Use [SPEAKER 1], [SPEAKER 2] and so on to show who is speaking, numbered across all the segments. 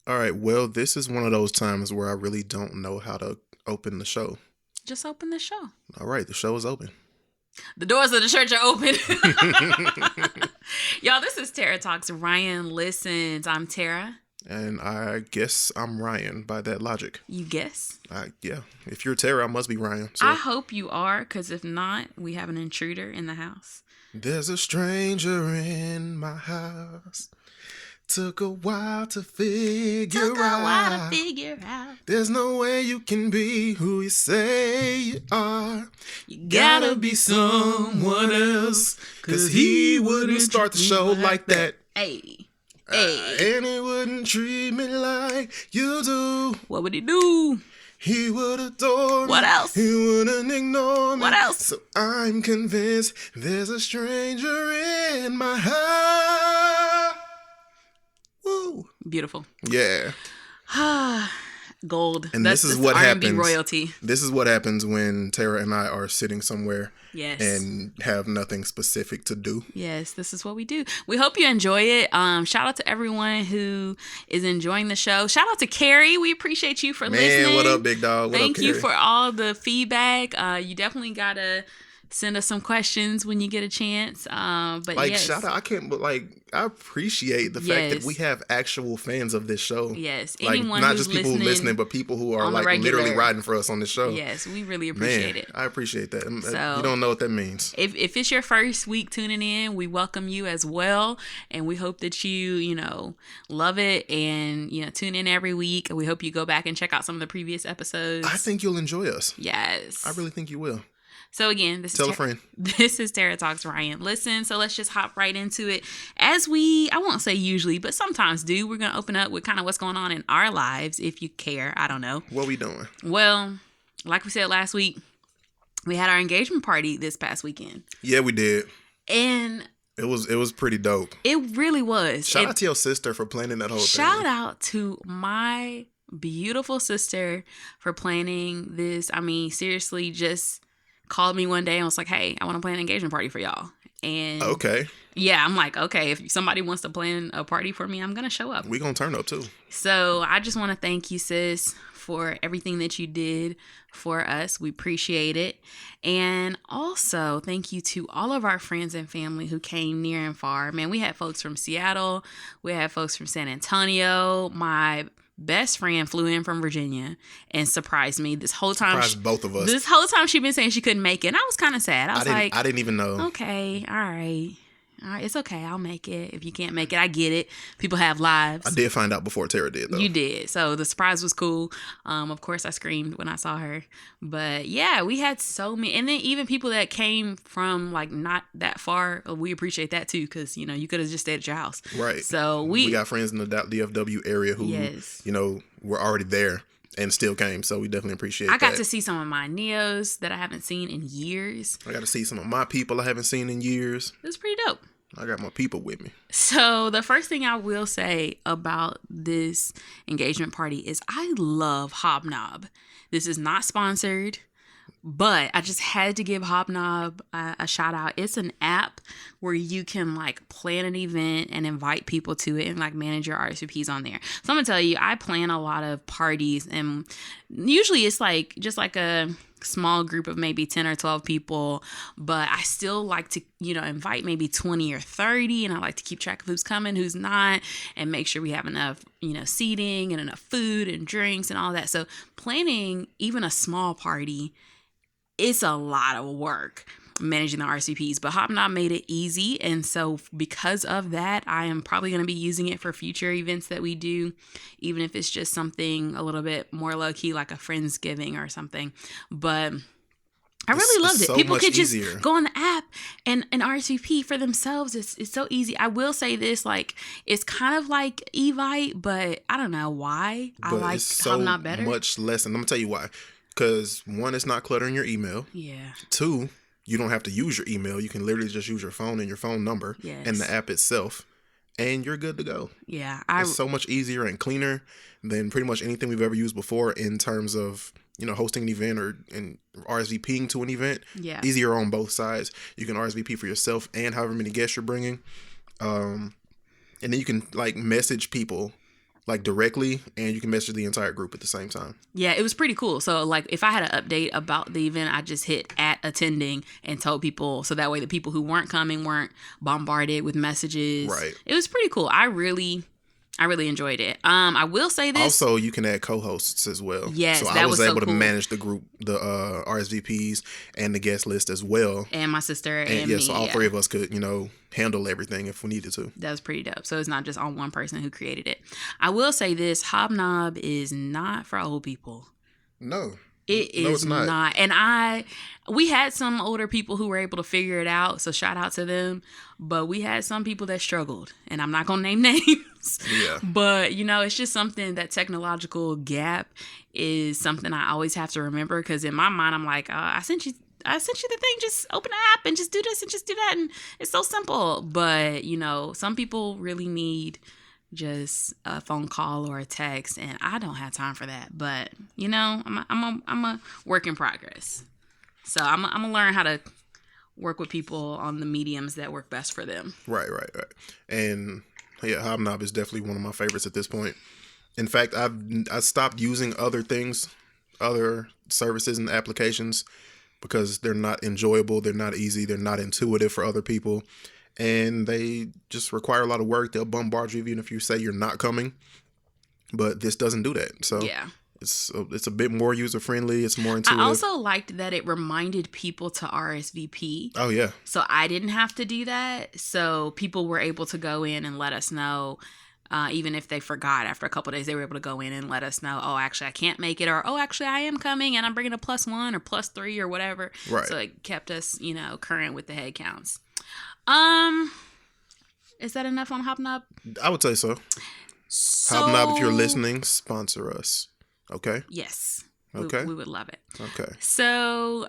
[SPEAKER 1] All right, well, this is one of those times where I really don't know how to open the show.
[SPEAKER 2] Just open the show.
[SPEAKER 1] All right, the show is open.
[SPEAKER 2] The doors of the church are open. Y'all, this is Tara Talks. Ryan listens. I'm Tara.
[SPEAKER 1] And I guess I'm Ryan by that logic.
[SPEAKER 2] You guess?
[SPEAKER 1] Yeah. If you're Tara, I must be Ryan. So.
[SPEAKER 2] I hope you are, because if not, we have an intruder in the house.
[SPEAKER 1] There's a stranger in my house. Took a while to figure out. There's no way you can be who you say you are.
[SPEAKER 2] You gotta be
[SPEAKER 1] someone else. Cause he wouldn't start the show like that.
[SPEAKER 2] Hey.
[SPEAKER 1] And he wouldn't treat me like you do.
[SPEAKER 2] What would he do?
[SPEAKER 1] He would adore me.
[SPEAKER 2] What else?
[SPEAKER 1] He wouldn't ignore me.
[SPEAKER 2] What else?
[SPEAKER 1] So I'm convinced there's a stranger in my heart. Woo.
[SPEAKER 2] Beautiful.
[SPEAKER 1] Yeah.
[SPEAKER 2] Gold.
[SPEAKER 1] And
[SPEAKER 2] That's
[SPEAKER 1] this is what
[SPEAKER 2] R&B
[SPEAKER 1] happens.
[SPEAKER 2] Royalty.
[SPEAKER 1] This is what happens when Tara and I are sitting somewhere.
[SPEAKER 2] Yes.
[SPEAKER 1] And have nothing specific to do.
[SPEAKER 2] Yes, this is what we do. We hope you enjoy it. Shout out to everyone who is enjoying the show. Shout out to Carrie. We appreciate you for listening.
[SPEAKER 1] Man, what up, big dog?
[SPEAKER 2] Thank
[SPEAKER 1] up,
[SPEAKER 2] you
[SPEAKER 1] Carrie?
[SPEAKER 2] for all the feedback. You definitely gotta send us some questions when you get a chance. But
[SPEAKER 1] like,
[SPEAKER 2] yes.
[SPEAKER 1] shout out. I appreciate the fact that we have actual fans of this show.
[SPEAKER 2] Yes.
[SPEAKER 1] Like,
[SPEAKER 2] Anyone
[SPEAKER 1] not
[SPEAKER 2] who's
[SPEAKER 1] just people who listening, but people who are like literally riding for us on this show.
[SPEAKER 2] Yes, we really appreciate it.
[SPEAKER 1] I appreciate that.
[SPEAKER 2] So,
[SPEAKER 1] you don't know what that means.
[SPEAKER 2] If it's your first week tuning in, we welcome you as well. And we hope that you love it and, tune in every week. And we hope you go back and check out some of the previous episodes.
[SPEAKER 1] I think you'll enjoy us.
[SPEAKER 2] Yes.
[SPEAKER 1] I really think you will.
[SPEAKER 2] So again,
[SPEAKER 1] Tell a friend.
[SPEAKER 2] This is Tara Talks Ryan. Listen, so let's just hop right into it. As I won't say usually, but sometimes do. We're going to open up with kind of what's going on in our lives, if you care. I don't know.
[SPEAKER 1] What we doing?
[SPEAKER 2] Well, like we said last week, we had our engagement party this past weekend.
[SPEAKER 1] Yeah, we did.
[SPEAKER 2] And
[SPEAKER 1] it was pretty dope.
[SPEAKER 2] It really was.
[SPEAKER 1] Shout out to your sister for planning that whole thing.
[SPEAKER 2] Shout out to my beautiful sister for planning this. I mean, seriously, just called me one day and was like, hey, I want to plan an engagement party for y'all. And
[SPEAKER 1] okay.
[SPEAKER 2] Yeah, I'm like, okay, if somebody wants to plan a party for me, I'm going to show up.
[SPEAKER 1] We going to turn up too.
[SPEAKER 2] So I just want to thank you, sis, for everything that you did for us. We appreciate it. And also thank you to all of our friends and family who came near and far. Man, we had folks from Seattle. We had folks from San Antonio. My best friend flew in from Virginia and surprised me this whole time.
[SPEAKER 1] Surprised both of us.
[SPEAKER 2] This whole time she'd been saying she couldn't make it. And I was kind of sad.
[SPEAKER 1] I didn't even know.
[SPEAKER 2] Okay, all right, it's okay. I'll make it. If you can't make it, I get it. People have lives.
[SPEAKER 1] I did find out before Tara did, though.
[SPEAKER 2] You did. So the surprise was cool. Of course, I screamed when I saw her. But yeah, we had so many. And then even people that came from like not that far, we appreciate that too. Because, you could have just stayed at your house.
[SPEAKER 1] Right.
[SPEAKER 2] So
[SPEAKER 1] we got friends in the DFW area who, were already there and still came. So we definitely appreciate that.
[SPEAKER 2] I got to see some of my neos that I haven't seen in years.
[SPEAKER 1] I got to see some of my people I haven't seen in years.
[SPEAKER 2] It was pretty dope.
[SPEAKER 1] I got my people with me.
[SPEAKER 2] So the first thing I will say about this engagement party is I love Hobnob. This is not sponsored, but I just had to give Hobnob a shout out. It's an app where you can like plan an event and invite people to it and like manage your RSVPs on there. So I'm gonna tell you, I plan a lot of parties and usually it's like just like a small group of maybe 10 or 12 people, but I still like to, invite maybe 20 or 30, and I like to keep track of who's coming, who's not, and make sure we have enough, seating and enough food and drinks and all that. So planning even a small party, it's a lot of work managing the RSVPs, but Hobnob made it easy. And so because of that, I am probably going to be using it for future events that we do, even if it's just something a little bit more low key, like a Friendsgiving or something. But I really loved it.
[SPEAKER 1] So
[SPEAKER 2] People could
[SPEAKER 1] easier.
[SPEAKER 2] Just go on the app and RSVP for themselves. It's so easy. I will say this, like, it's kind of like Evite, but I don't know why. I like Hobnob better.
[SPEAKER 1] Much less. And I'm going to tell you why. Because one, it's not cluttering your email.
[SPEAKER 2] Yeah.
[SPEAKER 1] Two, you don't have to use your email. You can literally just use your phone and your phone number and the app itself, and you're good to go.
[SPEAKER 2] Yeah.
[SPEAKER 1] It's so much easier and cleaner than pretty much anything we've ever used before in terms of, hosting an event and RSVPing to an event.
[SPEAKER 2] Yeah.
[SPEAKER 1] Easier on both sides. You can RSVP for yourself and however many guests you're bringing. And then you can like message people like directly, and you can message the entire group at the same time.
[SPEAKER 2] Yeah, it was pretty cool. So like if I had an update about the event, I just hit @attending and told people, so that way the people who weren't coming weren't bombarded with messages.
[SPEAKER 1] Right.
[SPEAKER 2] It was pretty cool. I really enjoyed it. I will say this.
[SPEAKER 1] Also, you can add co-hosts as well.
[SPEAKER 2] Yes,
[SPEAKER 1] so
[SPEAKER 2] that
[SPEAKER 1] I
[SPEAKER 2] was
[SPEAKER 1] was
[SPEAKER 2] so
[SPEAKER 1] able
[SPEAKER 2] cool.
[SPEAKER 1] to manage the group, the RSVPs and the guest list as well.
[SPEAKER 2] And my sister and
[SPEAKER 1] yeah,
[SPEAKER 2] me.
[SPEAKER 1] so all three of us could, handle everything if we needed to.
[SPEAKER 2] That was pretty dope. So it's not just on one person who created it. I will say this, Hobnob is not for old people.
[SPEAKER 1] No.
[SPEAKER 2] It is not. And we had some older people who were able to figure it out, so shout out to them. But we had some people that struggled, and I'm not gonna name names.
[SPEAKER 1] Yeah.
[SPEAKER 2] But it's just something, that technological gap is something I always have to remember, because in my mind I'm like, I sent you the thing, just open the app and just do this and just do that, and it's so simple. But some people really need just a phone call or a text, and I don't have time for that. But I'm a work in progress, so I'm gonna learn how to work with people on the mediums that work best for them.
[SPEAKER 1] Right. And yeah, Hobnob is definitely one of my favorites at this point. In fact, I stopped using other services and applications because they're not enjoyable, they're not easy, they're not intuitive for other people. And they just require a lot of work. They'll bombard you even if you say you're not coming. But this doesn't do that. So
[SPEAKER 2] yeah,
[SPEAKER 1] it's a bit more user friendly. It's more intuitive.
[SPEAKER 2] I also liked that it reminded people to RSVP.
[SPEAKER 1] Oh yeah.
[SPEAKER 2] So I didn't have to do that. So people were able to go in and let us know. Even if they forgot after a couple of days, they were able to go in and let us know, oh, actually, I can't make it, or, oh, actually, I am coming, and I'm bringing a +1 or +3 or whatever.
[SPEAKER 1] Right.
[SPEAKER 2] So it kept us, current with the head counts. Is that enough on Hobnob?
[SPEAKER 1] I would say so. Hobnob, if you're listening, sponsor us. Okay?
[SPEAKER 2] Yes.
[SPEAKER 1] Okay.
[SPEAKER 2] We would love it.
[SPEAKER 1] Okay.
[SPEAKER 2] So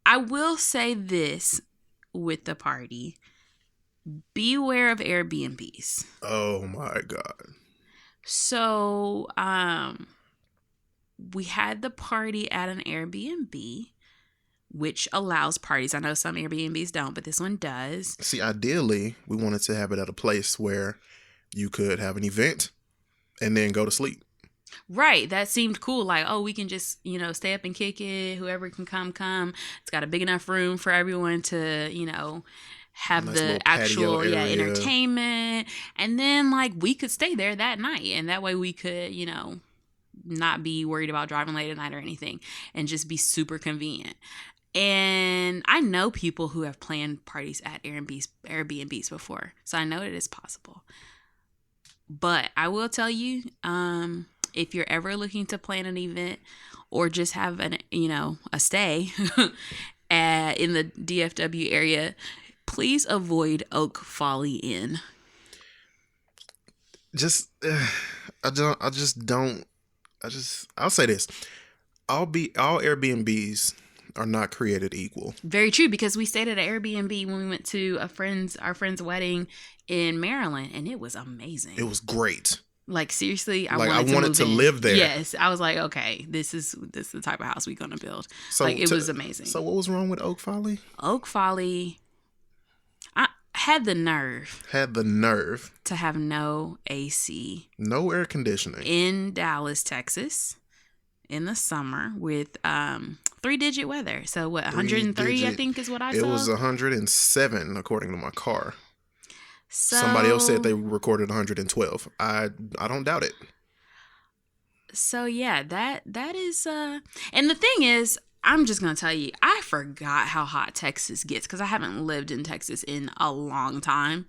[SPEAKER 2] I will say this with the party. Beware of Airbnbs.
[SPEAKER 1] Oh my God.
[SPEAKER 2] So, we had the party at an Airbnb, which allows parties. I know some Airbnbs don't, but this one does.
[SPEAKER 1] See, ideally, we wanted to have it at a place where you could have an event and then go to sleep.
[SPEAKER 2] Right. That seemed cool. Like, oh, we can just, stay up and kick it. Whoever can come. It's got a big enough room for everyone to, have
[SPEAKER 1] nice
[SPEAKER 2] the actual entertainment, and then we could stay there that night, and that way we could not be worried about driving late at night or anything, and just be super convenient. And I know people who have planned parties at Airbnbs before, so I know it is possible. But I will tell you, if you're ever looking to plan an event or just have a stay in the DFW area, please avoid Oak Folly Inn.
[SPEAKER 1] I'll say this. All Airbnbs are not created equal.
[SPEAKER 2] Very true, because we stayed at an Airbnb when we went to our friend's wedding in Maryland, and it was amazing.
[SPEAKER 1] It was great.
[SPEAKER 2] Like, seriously, I
[SPEAKER 1] wanted to live there.
[SPEAKER 2] Yes, I was like, okay, this is the type of house we're gonna build. So it was amazing.
[SPEAKER 1] So what was wrong with Oak Folly?
[SPEAKER 2] Oak Folly, I had the nerve
[SPEAKER 1] to
[SPEAKER 2] have no AC,
[SPEAKER 1] no air conditioning
[SPEAKER 2] in Dallas, Texas, in the summer with 3-digit weather. So what, 103? I think is what I saw.
[SPEAKER 1] It was 107 according to my car.
[SPEAKER 2] So,
[SPEAKER 1] somebody else said they recorded 112. I don't doubt it.
[SPEAKER 2] So yeah, that is and the thing is, I'm just going to tell you, I forgot how hot Texas gets because I haven't lived in Texas in a long time.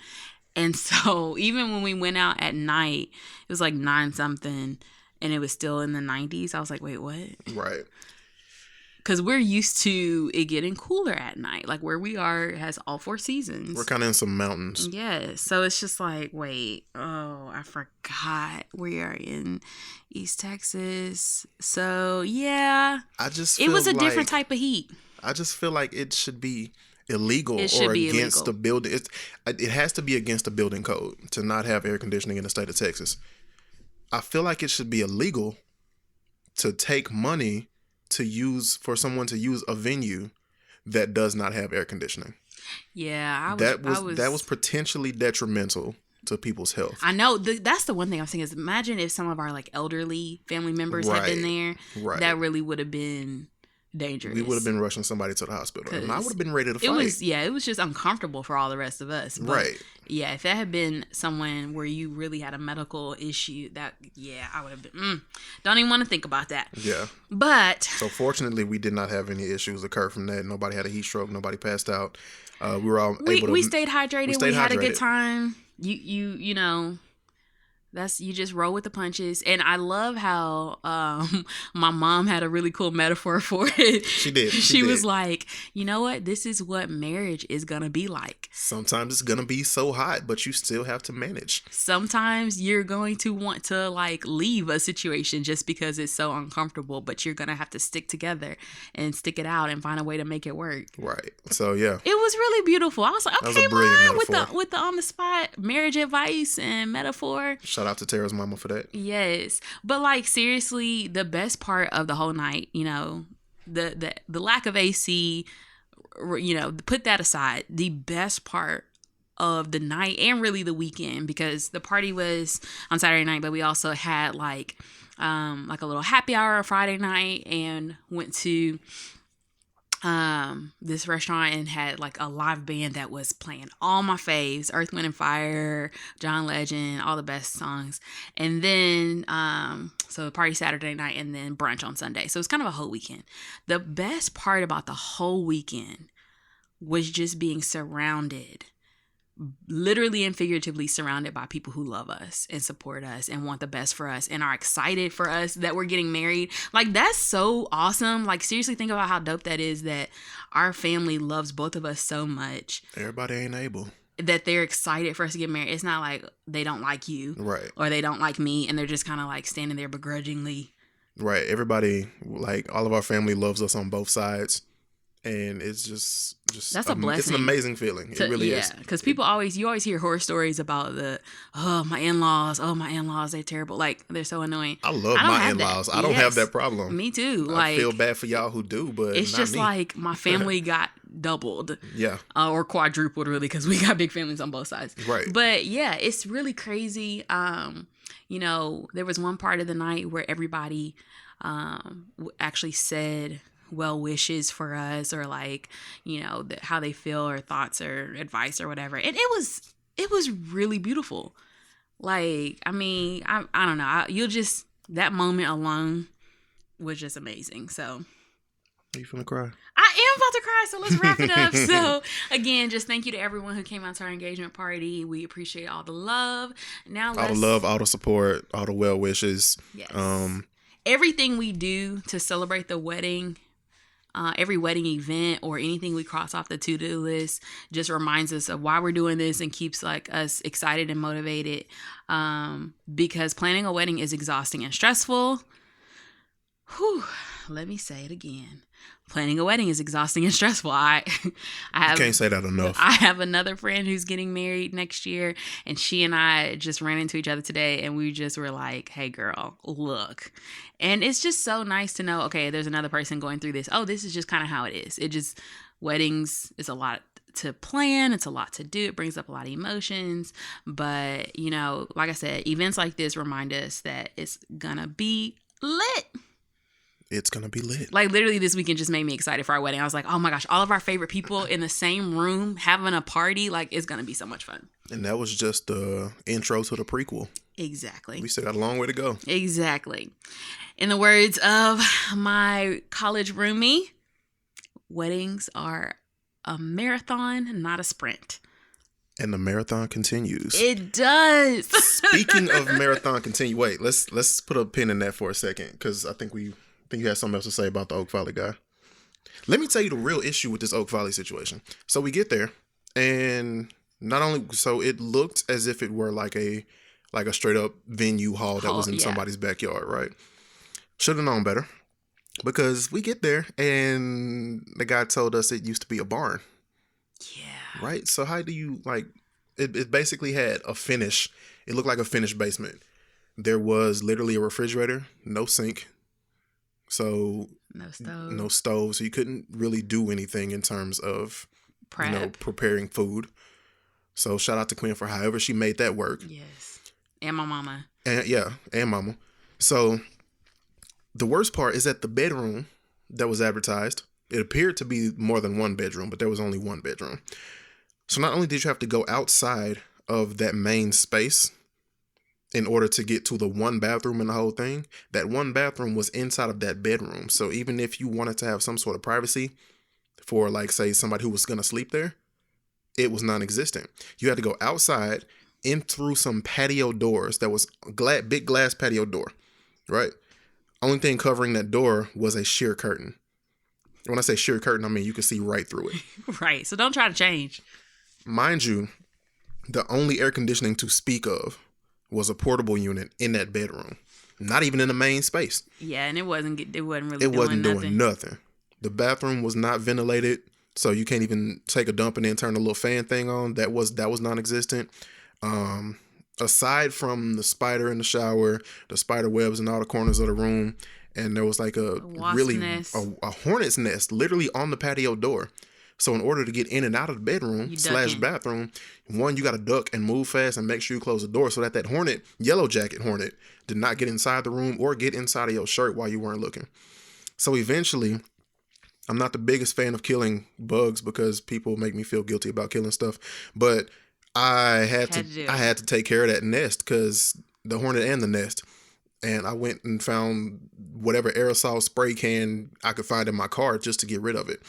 [SPEAKER 2] And so even when we went out at night, it was like 9-something and it was still in the 90s. I was like, wait, what?
[SPEAKER 1] Right.
[SPEAKER 2] Because we're used to it getting cooler at night. Like where we are has all 4 seasons.
[SPEAKER 1] We're kind of in some mountains.
[SPEAKER 2] Yeah. So it's just like, wait, I forgot we are in East Texas. So yeah. It was a different type of heat.
[SPEAKER 1] I just feel like it should be illegal
[SPEAKER 2] against
[SPEAKER 1] the building. It has to be against the building code to not have air conditioning in the state of Texas. I feel like it should be illegal to take money for someone to use a venue that does not have air conditioning.
[SPEAKER 2] Yeah,
[SPEAKER 1] that was potentially detrimental to people's health.
[SPEAKER 2] I know that's the one thing I'm saying is imagine if some of our like elderly family members had been there. Right. That really would have been dangerous.
[SPEAKER 1] We would have been rushing somebody to the hospital, and I would have been ready to fight.
[SPEAKER 2] It was just uncomfortable for all the rest of us. But right. Yeah, if that had been someone where you really had a medical issue, I would have been. Don't even want to think about that. Yeah. But
[SPEAKER 1] so fortunately, we did not have any issues occur from that. Nobody had a heat stroke. Nobody passed out. We were all able to.
[SPEAKER 2] We stayed hydrated. We had a good time. You know. You just roll with the punches. And I love how my mom had a really cool metaphor for it.
[SPEAKER 1] She did.
[SPEAKER 2] She was like, you know what? This is what marriage is going to be like.
[SPEAKER 1] Sometimes it's going to be so hot, but you still have to manage.
[SPEAKER 2] Sometimes you're going to want to like leave a situation just because it's so uncomfortable, but you're going to have to stick together and stick it out and find a way to make it work.
[SPEAKER 1] Right. So, yeah.
[SPEAKER 2] It was really beautiful. I was like, okay, Mom, with the on the spot marriage advice and metaphor.
[SPEAKER 1] Shout out to Tara's mama for that.
[SPEAKER 2] Yes. But like seriously, the best part of the whole night, you know, the lack of AC, you know, put that aside. The best part of the night and really the weekend, because the party was on Saturday night, but we also had like a little happy hour Friday night and went to this restaurant and had like a live band that was playing all my faves, Earth, Wind and Fire, John Legend, all the best songs. And then so the party Saturday night and then brunch on Sunday. So it's kind of a whole weekend. The best part about the whole weekend was just being surrounded, literally and figuratively surrounded by people who love us and support us and want the best for us and are excited for us that we're getting married. Like, that's so awesome. Like, seriously, think about how dope that is, that our family loves both of us so much.
[SPEAKER 1] Everybody ain't able.
[SPEAKER 2] That they're excited for us to get married. It's not like they don't like you. Right. Or they don't like me and they're just kind of like standing there begrudgingly.
[SPEAKER 1] Right. Everybody, like, all of our family loves us on both sides. And it's just
[SPEAKER 2] that's a blessing.
[SPEAKER 1] It's an amazing feeling. It really is.
[SPEAKER 2] Because you always hear horror stories about my in-laws, they're terrible. Like, they're so annoying.
[SPEAKER 1] I love my in-laws. I don't have that problem.
[SPEAKER 2] Me too.
[SPEAKER 1] I feel bad for y'all who do, but
[SPEAKER 2] it's just
[SPEAKER 1] me.
[SPEAKER 2] like my family got doubled. Yeah. Or quadrupled, really, because we got big families on both sides. Right. But yeah, it's really crazy. You know, there was one part of the night where everybody actually said well wishes for us, or like, you know, how they feel or thoughts or advice or whatever. And it was really beautiful. Like, I mean, I don't know. That moment alone was just amazing. So.
[SPEAKER 1] Are you finna cry?
[SPEAKER 2] I am about to cry, so let's wrap it up. So, again, just thank you to everyone who came out to our engagement party. We appreciate all the love. Now,
[SPEAKER 1] all the love, all the support, all the well wishes.
[SPEAKER 2] Yes. Everything we do to celebrate the wedding, every wedding event or anything we cross off the to-do list just reminds us of why we're doing this and keeps like us excited and motivated. Because planning a wedding is exhausting and stressful. Whew, let me say it again. Planning a wedding is exhausting and stressful. I
[SPEAKER 1] can't say that enough.
[SPEAKER 2] I have another friend who's getting married next year, and she and I just ran into each other today, and we just were like, hey girl, look. And it's just so nice to know, okay, there's another person going through this. Oh, this is just kind of how it is. Weddings is a lot to plan. It's a lot to do. It brings up a lot of emotions. But, you know, like I said, events like this remind us that it's gonna be lit.
[SPEAKER 1] It's going to be lit.
[SPEAKER 2] Like, literally this weekend just made me excited for our wedding. I was like, oh my gosh, all of our favorite people in the same room having a party. Like, it's going to be so much fun.
[SPEAKER 1] And that was just the intro to the prequel.
[SPEAKER 2] Exactly.
[SPEAKER 1] We still got a long way to go.
[SPEAKER 2] Exactly. In the words of my college roomie, weddings are a marathon, not a sprint.
[SPEAKER 1] And the marathon continues.
[SPEAKER 2] It does.
[SPEAKER 1] Speaking of marathon continue, wait, let's put a pin in that for a second, because I think you had something else to say about the Oak Valley guy. Let me tell you the real issue with this Oak Valley situation. So we get there, and not only so it looked as if it were like a straight up venue hall that was in somebody's backyard, right? Should have known better, because we get there and the guy told us it used to be a barn. Yeah. Right. So how do you it basically had a finish. It looked like a finished basement. There was literally a refrigerator, no sink. So no stove. So you couldn't really do anything in terms of preparing food. So shout out to Quinn for however she made that work.
[SPEAKER 2] Yes. And my mama.
[SPEAKER 1] And mama. So the worst part is that the bedroom that was advertised, it appeared to be more than one bedroom, but there was only one bedroom. So not only did you have to go outside of that main space in order to get to the one bathroom in the whole thing, that one bathroom was inside of that bedroom. So even if you wanted to have some sort of privacy for, like, say, somebody who was going to sleep there, it was non-existent. You had to go outside in through some patio doors. That was a big glass patio door, right? Only thing covering that door was a sheer curtain. When I say sheer curtain, I mean you could see right through it.
[SPEAKER 2] Right. So don't try to change.
[SPEAKER 1] Mind you, the only air conditioning to speak of was a portable unit in that bedroom. Not even in the main space.
[SPEAKER 2] Yeah, and it wasn't really doing
[SPEAKER 1] nothing. The bathroom was not ventilated, so you can't even take a dump and then turn the little fan thing on. That was non-existent. Aside from the spider in the shower, the spider webs in all the corners of the room, and there was like a hornet's nest literally on the patio door. So in order to get in and out of the bedroom / bathroom, one, you got to duck and move fast and make sure you close the door so that hornet, yellow jacket hornet, did not get inside the room or get inside of your shirt while you weren't looking. So eventually, I'm not the biggest fan of killing bugs because people make me feel guilty about killing stuff, but I had to take care of that nest because the hornet and the nest. And I went and found whatever aerosol spray can I could find in my car just to get rid of it.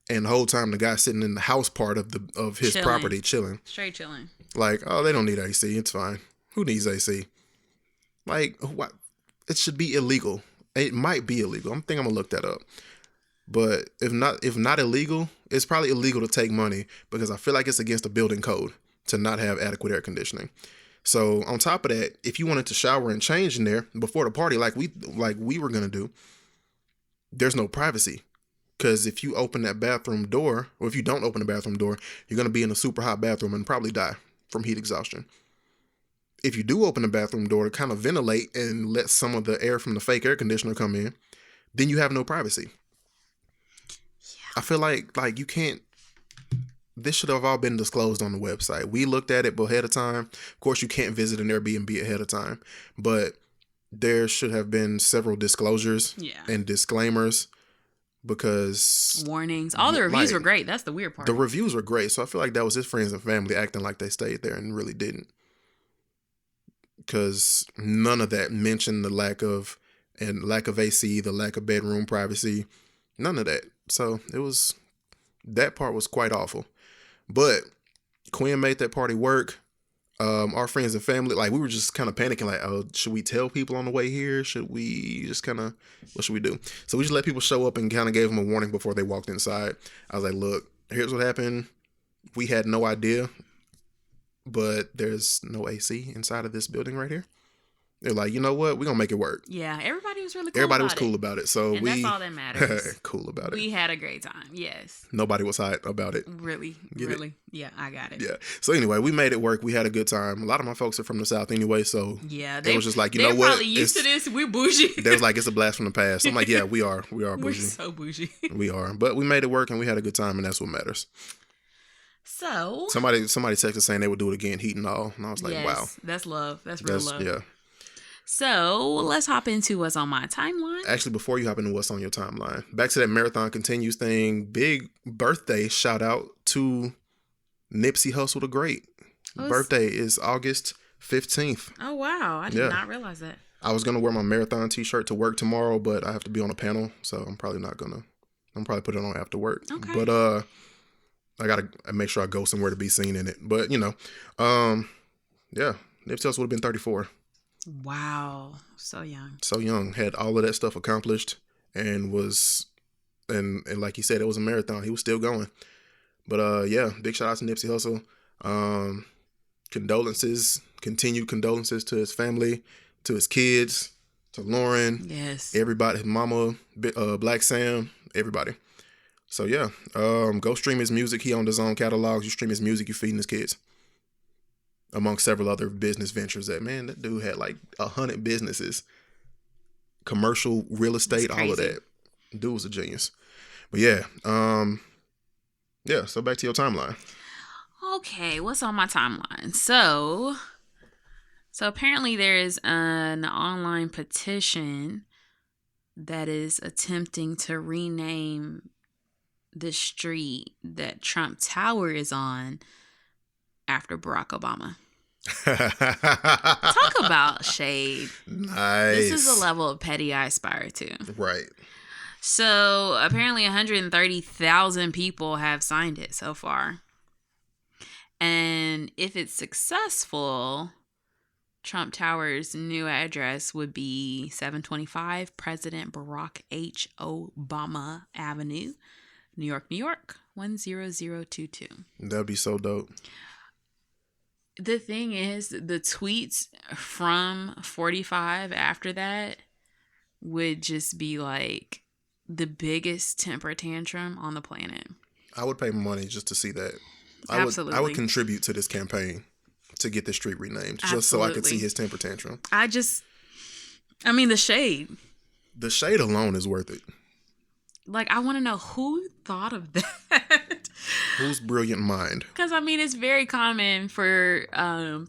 [SPEAKER 1] And the whole time, the guy's sitting in the house part of his property, chilling. Straight
[SPEAKER 2] chilling.
[SPEAKER 1] Like, oh, they don't need AC. It's fine. Who needs AC? Like, what? It should be illegal. It might be illegal. I'm going to look that up. But if not illegal, it's probably illegal to take money because I feel like it's against the building code to not have adequate air conditioning. So on top of that, if you wanted to shower and change in there before the party, like we were going to do, there's no privacy. Because if you open that bathroom door, or if you don't open the bathroom door, you're going to be in a super hot bathroom and probably die from heat exhaustion. If you do open the bathroom door to kind of ventilate and let some of the air from the fake air conditioner come in, then you have no privacy. Yeah. I feel like you can't, this should have all been disclosed on the website. We looked at it ahead of time. Of course, you can't visit an Airbnb ahead of time, but there should have been several disclosures and disclaimers. Because
[SPEAKER 2] warnings, all the reviews were great. That's the weird part.
[SPEAKER 1] The reviews were great, so I feel like that was his friends and family acting like they stayed there and really didn't. Because none of that mentioned the lack of AC, the lack of bedroom privacy, none of that. So that part was quite awful. But Quinn made that party work. Our friends and family, like, we were just kind of panicking, like, oh, should we tell people on the way here? Should we just kind of, what should we do? So we just let people show up and kind of gave them a warning before they walked inside. I was like, look, here's what happened. We had no idea, but there's no AC inside of this building right here. They're like, you know what? We're going to make it work.
[SPEAKER 2] Yeah, everybody was really
[SPEAKER 1] cool about it. So
[SPEAKER 2] that's all that matters.
[SPEAKER 1] Cool about it.
[SPEAKER 2] We had a great time. Yes.
[SPEAKER 1] Nobody was hot about it.
[SPEAKER 2] Really? Yeah, I got it.
[SPEAKER 1] Yeah. So anyway, we made it work. We had a good time. A lot of my folks are from the South anyway, so
[SPEAKER 2] yeah,
[SPEAKER 1] they was just like, you know what?
[SPEAKER 2] They're probably used to this. We're bougie.
[SPEAKER 1] They was like, it's a blast from the past. I'm like, yeah, we are. We are bougie.
[SPEAKER 2] We're so bougie.
[SPEAKER 1] We are. But we made it work and we had a good time, and that's what matters.
[SPEAKER 2] So
[SPEAKER 1] somebody texted saying they would do it again, heat and all, and I was like, wow,
[SPEAKER 2] that's love. That's real love.
[SPEAKER 1] Yeah.
[SPEAKER 2] So let's hop into what's on my timeline.
[SPEAKER 1] Actually, before you hop into what's on your timeline, back to that Marathon Continues thing. Big birthday shout out to Nipsey Hussle the Great. Birthday is August 15th.
[SPEAKER 2] Oh wow, I did not realize that.
[SPEAKER 1] I was gonna wear my marathon t-shirt to work tomorrow, but I have to be on a panel, so I'm probably put it on after work.
[SPEAKER 2] Okay.
[SPEAKER 1] But I gotta make sure I go somewhere to be seen in it. But Nipsey Hussle would have been 34.
[SPEAKER 2] Wow, so young.
[SPEAKER 1] So young, had all of that stuff accomplished, and like he said, it was a marathon. He was still going. But big shout out to Nipsey Hussle. Continued condolences to his family, to his kids, to Lauren.
[SPEAKER 2] Yes.
[SPEAKER 1] Everybody, his mama, Black Sam, everybody. So go stream his music. He owned his own catalogs. You stream his music, you feeding his kids. Among several other business ventures that dude had like 100 businesses, commercial, real estate, all of that. Dude was a genius. But so back to your timeline.
[SPEAKER 2] Okay, what's on my timeline? So apparently there is an online petition that is attempting to rename the street that Trump Tower is on after Barack Obama. Talk about shade.
[SPEAKER 1] Nice.
[SPEAKER 2] This is the level of petty I aspire to.
[SPEAKER 1] Right.
[SPEAKER 2] So apparently 130,000 people have signed it so far. And if it's successful, Trump Tower's new address would be 725 President Barack H. Obama Avenue, New York, New York, 10022.
[SPEAKER 1] That'd be so dope.
[SPEAKER 2] The thing is, the tweets from 45 after that would just be like the biggest temper tantrum on the planet.
[SPEAKER 1] I would pay money just to see that.
[SPEAKER 2] Absolutely.
[SPEAKER 1] I would contribute to this campaign to get the street renamed, just so I could see his temper tantrum.
[SPEAKER 2] I mean, the shade.
[SPEAKER 1] The shade alone is worth it.
[SPEAKER 2] Like, I want to know who thought of that.
[SPEAKER 1] Whose brilliant mind? Because,
[SPEAKER 2] I mean, it's very common for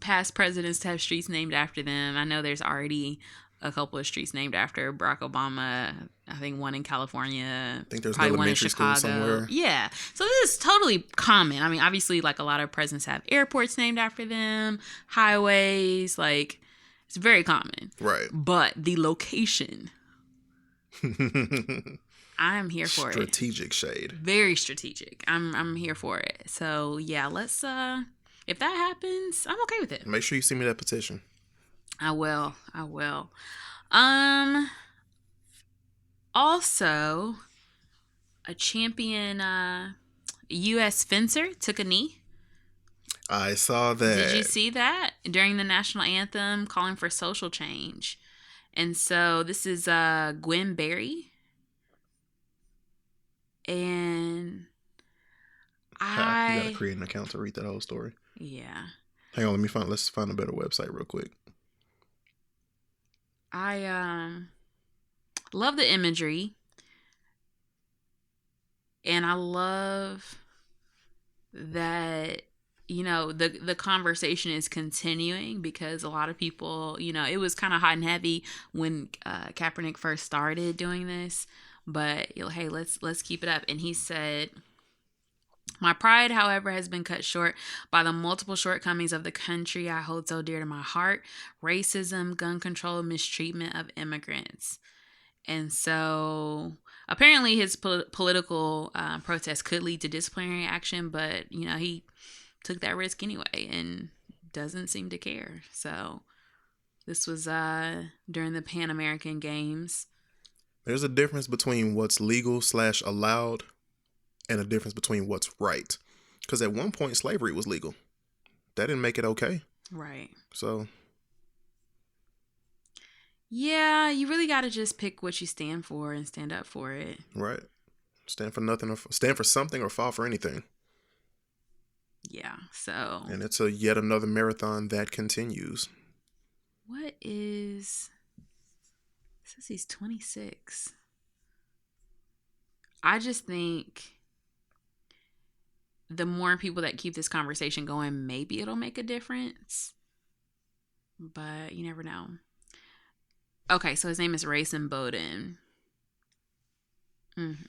[SPEAKER 2] past presidents to have streets named after them. I know there's already a couple of streets named after Barack Obama. I think one in California.
[SPEAKER 1] I think there's an elementary school somewhere.
[SPEAKER 2] Yeah. So this is totally common. I mean, obviously, like, a lot of presidents have airports named after them, highways. Like, it's very common.
[SPEAKER 1] Right.
[SPEAKER 2] But the location... I'm here for
[SPEAKER 1] Strategic shade.
[SPEAKER 2] Very strategic. I'm here for it. So yeah, let's if that happens, I'm okay with it.
[SPEAKER 1] Make sure you send me that petition.
[SPEAKER 2] I will. Also, a champion US fencer took a knee.
[SPEAKER 1] I saw that.
[SPEAKER 2] Did you see that? During the national anthem calling for social change. And so this is Gwen Berry. And
[SPEAKER 1] you gotta create an account to read that whole story.
[SPEAKER 2] Yeah.
[SPEAKER 1] Hang on, let's find a better website real quick.
[SPEAKER 2] I love the imagery. And I love that, you know, the conversation is continuing, because a lot of people, you know, it was kind of hot and heavy when Kaepernick first started doing this. But, hey, let's keep it up. And he said, my pride, however, has been cut short by the multiple shortcomings of the country I hold so dear to my heart: racism, gun control, mistreatment of immigrants. And so apparently his political protest could lead to disciplinary action, but, you know, he took that risk anyway and doesn't seem to care. So this was during the Pan American Games.
[SPEAKER 1] There's a difference between what's legal / allowed and a difference between what's right. Because at one point, slavery was legal. That didn't make it okay.
[SPEAKER 2] Right.
[SPEAKER 1] So.
[SPEAKER 2] Yeah, you really got to just pick what you stand for and stand up for it.
[SPEAKER 1] Right. Stand for nothing, or stand for something, or fall for anything.
[SPEAKER 2] Yeah, so.
[SPEAKER 1] And it's yet another marathon that continues.
[SPEAKER 2] What is... It says he's 26. I just think the more people that keep this conversation going, maybe it'll make a difference. But you never know. Okay, so his name is Rayson Bowden.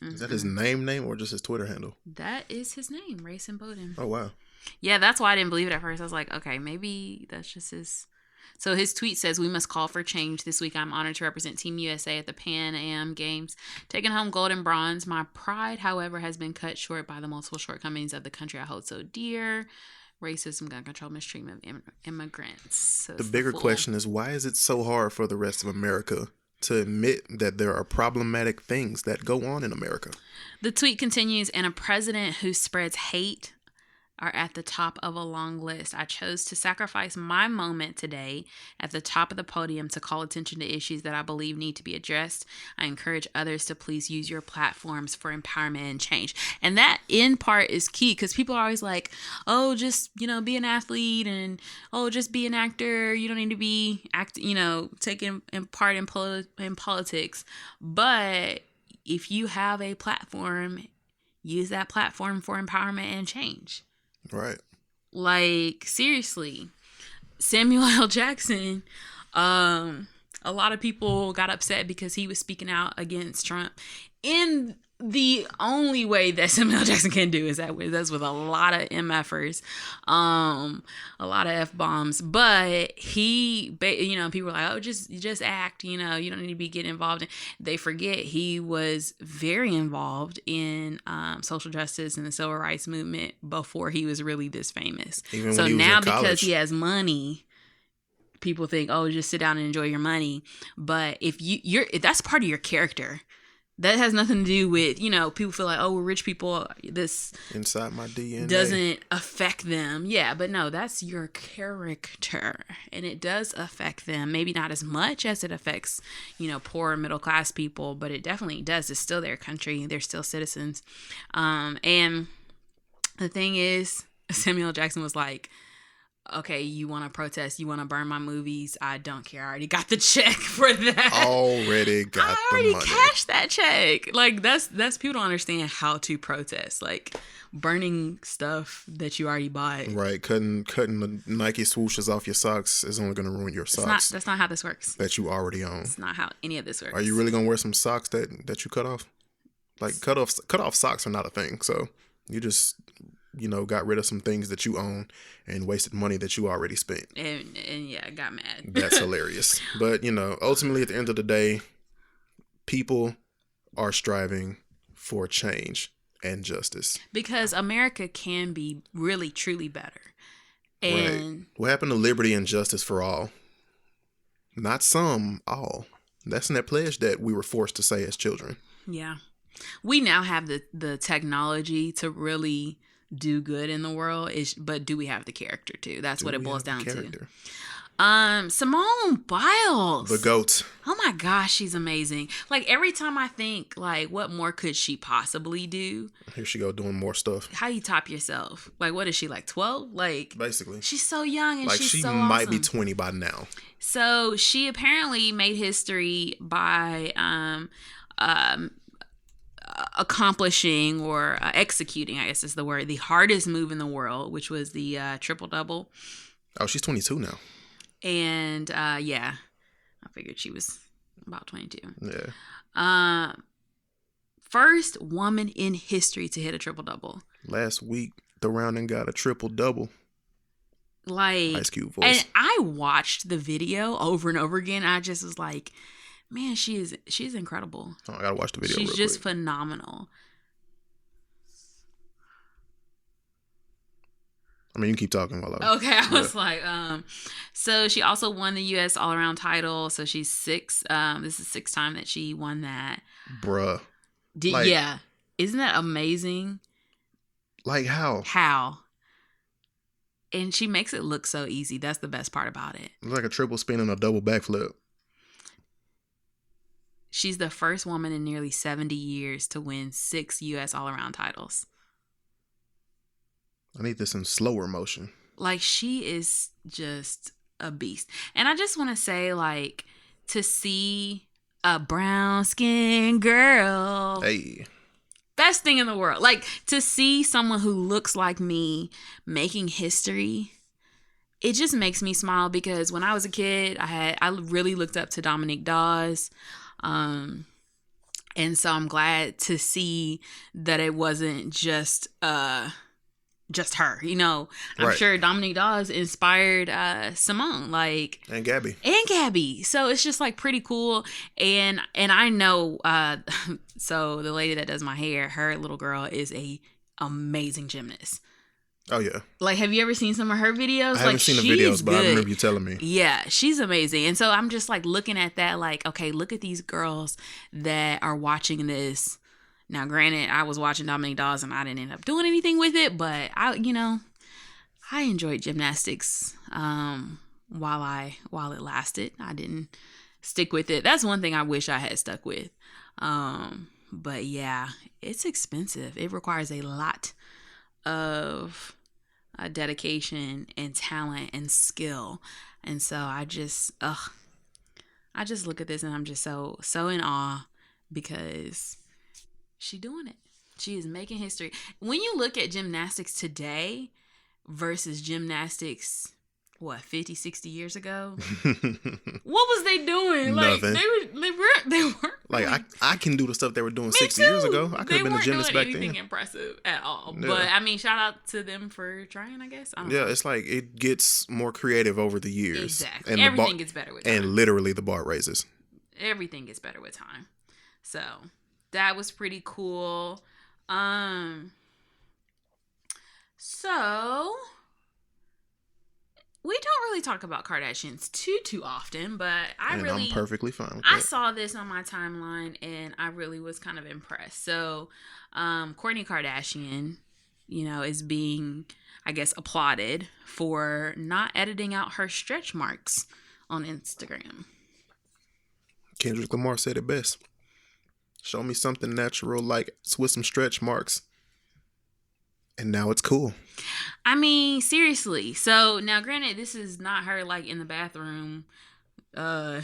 [SPEAKER 1] Is that his name or just his Twitter handle?
[SPEAKER 2] That is his name, Rayson Bowden.
[SPEAKER 1] Oh, wow.
[SPEAKER 2] Yeah, that's why I didn't believe it at first. I was like, okay, maybe that's just his... So his tweet says, "We must call for change. This week I'm honored to represent Team USA at the Pan Am Games, taking home gold and bronze. My pride, however, has been cut short by the multiple shortcomings of the country I hold so dear: racism, gun control, mistreatment of immigrants." So
[SPEAKER 1] the bigger question is, why is it so hard for the rest of America to admit that there are problematic things that go on in America?
[SPEAKER 2] The tweet continues, "And a president who spreads hate are at the top of a long list. I chose to sacrifice my moment today at the top of the podium to call attention to issues that I believe need to be addressed. I encourage others to please use your platforms for empowerment and change." And that in part is key, because people are always like, oh, just, you know, be an athlete, and oh, just be an actor. You don't need to be taking part in politics. But if you have a platform, use that platform for empowerment and change.
[SPEAKER 1] Right.
[SPEAKER 2] Like, seriously. Samuel L. Jackson, a lot of people got upset because he was speaking out against Trump in the only way that Samuel L. Jackson can do is that's with a lot of MFers, a lot of F-bombs. But people are like, oh, just act, you don't need to be getting involved in. They forget he was very involved in social justice and the civil rights movement before he was really this famous.
[SPEAKER 1] Even so when he was now in college.
[SPEAKER 2] Because he has money, people think, oh, just sit down and enjoy your money. But if if that's part of your character. That has nothing to do with, people feel like, oh, we're rich people. This
[SPEAKER 1] inside my DNA
[SPEAKER 2] doesn't affect them. Yeah, but no, that's your character. And it does affect them. Maybe not as much as it affects, poor middle class people, but it definitely does. It's still their country. They're still citizens. And the thing is, Samuel Jackson was like, okay, you want to protest, you want to burn my movies, I don't care. I already got the check for that.
[SPEAKER 1] I already
[SPEAKER 2] cashed that check. Like, that's people don't understand how to protest. Like, burning stuff that you already bought.
[SPEAKER 1] Right, cutting the Nike swooshes off your socks is only going to ruin your socks.
[SPEAKER 2] That's not how this works.
[SPEAKER 1] That you already own.
[SPEAKER 2] It's not how any of this works.
[SPEAKER 1] Are you really going to wear some socks that you cut off? Like, cut off socks are not a thing. So you just got rid of some things that you own and wasted money that you already spent.
[SPEAKER 2] And yeah, I got mad.
[SPEAKER 1] That's hilarious. But, ultimately at the end of the day, people are striving for change and justice.
[SPEAKER 2] Because America can be really, truly better. And
[SPEAKER 1] right. What happened to liberty and justice for all? Not some, all. That's in that pledge that we were forced to say as children.
[SPEAKER 2] Yeah. We now have the technology to really do good in the world, but do we have the character to? That's what it boils down to. Simone Biles,
[SPEAKER 1] the GOAT.
[SPEAKER 2] Oh my gosh, she's amazing. Like, every time I think, like, what more could she possibly do?
[SPEAKER 1] Here she go doing more stuff.
[SPEAKER 2] How you top yourself? Like, what is she, like 12? Like,
[SPEAKER 1] basically,
[SPEAKER 2] she's so young and she's so awesome.
[SPEAKER 1] Like, she might be 20 by now.
[SPEAKER 2] So she apparently made history by accomplishing or executing, I guess is the word, the hardest move in the world, which was the triple double.
[SPEAKER 1] Oh, she's 22 now.
[SPEAKER 2] And yeah, I figured she was about 22.
[SPEAKER 1] Yeah.
[SPEAKER 2] First woman in history to hit a triple double.
[SPEAKER 1] Last week, the rounding got a triple double.
[SPEAKER 2] Like,
[SPEAKER 1] Ice Cube voice.
[SPEAKER 2] And I watched the video over and over again. I just was like, man, she's incredible.
[SPEAKER 1] Oh, I gotta watch the video.
[SPEAKER 2] She's just phenomenal.
[SPEAKER 1] I mean, you keep talking while I.
[SPEAKER 2] Okay, I was like, so she also won the U.S. all-around title. So she's 6. This is the 6th time that she won that.
[SPEAKER 1] Bruh.
[SPEAKER 2] Yeah, isn't that amazing?
[SPEAKER 1] Like, how?
[SPEAKER 2] How? And she makes it look so easy. That's the best part about it.
[SPEAKER 1] It's like a triple spin and a double backflip.
[SPEAKER 2] She's the first woman in nearly 70 years to win 6 U.S. all-around titles.
[SPEAKER 1] I need this in slower motion.
[SPEAKER 2] Like, she is just a beast. And I just want to say, like, to see a brown-skinned girl.
[SPEAKER 1] Hey.
[SPEAKER 2] Best thing in the world. Like, to see someone who looks like me making history, it just makes me smile, because when I was a kid, I really looked up to Dominique Dawes. And so I'm glad to see that it wasn't just her, I'm
[SPEAKER 1] right.
[SPEAKER 2] sure Dominique Dawes inspired Simone, like,
[SPEAKER 1] and
[SPEAKER 2] Gabby. So it's just like pretty cool. And I know so the lady that does my hair, her little girl is a amazing gymnast.
[SPEAKER 1] Oh yeah.
[SPEAKER 2] Like, have you ever seen some of her videos?
[SPEAKER 1] I haven't seen the videos, but I remember you telling me.
[SPEAKER 2] Yeah, she's amazing. And so I'm just like looking at that, like, okay, look at these girls that are watching this. Now, granted, I was watching Dominique Dawes and I didn't end up doing anything with it, but I enjoyed gymnastics while it lasted. I didn't stick with it. That's one thing I wish I had stuck with. But yeah, it's expensive. It requires a lot of dedication and talent and skill. And so I just look at this and I'm just so in awe, because she doing it. She is making history. When you look at gymnastics today versus gymnastics, 50, 60 years ago? What was they doing? Like,
[SPEAKER 1] Nothing.
[SPEAKER 2] They weren't
[SPEAKER 1] Like, I can do the stuff they were doing
[SPEAKER 2] Me
[SPEAKER 1] 60
[SPEAKER 2] too.
[SPEAKER 1] years ago. I could have been a gymnast back then.
[SPEAKER 2] Anything impressive at all.
[SPEAKER 1] Yeah.
[SPEAKER 2] But I mean, shout out to them for trying, I guess. I don't know.
[SPEAKER 1] It's like it gets more creative over the years.
[SPEAKER 2] Exactly.
[SPEAKER 1] And
[SPEAKER 2] Everything gets better with time.
[SPEAKER 1] And literally the bar raises.
[SPEAKER 2] Everything gets better with time. So that was pretty cool. So we don't really talk about Kardashians too often, but I'm
[SPEAKER 1] perfectly fine with
[SPEAKER 2] I
[SPEAKER 1] that.
[SPEAKER 2] saw this on my timeline and I really was kind of impressed. So, Kourtney Kardashian, is being, I guess, applauded for not editing out her stretch marks on Instagram.
[SPEAKER 1] Kendrick Lamar said it best. Show me something natural like with some stretch marks. And now it's cool.
[SPEAKER 2] I mean, seriously. So now, granted, this is not her like in the bathroom.
[SPEAKER 1] It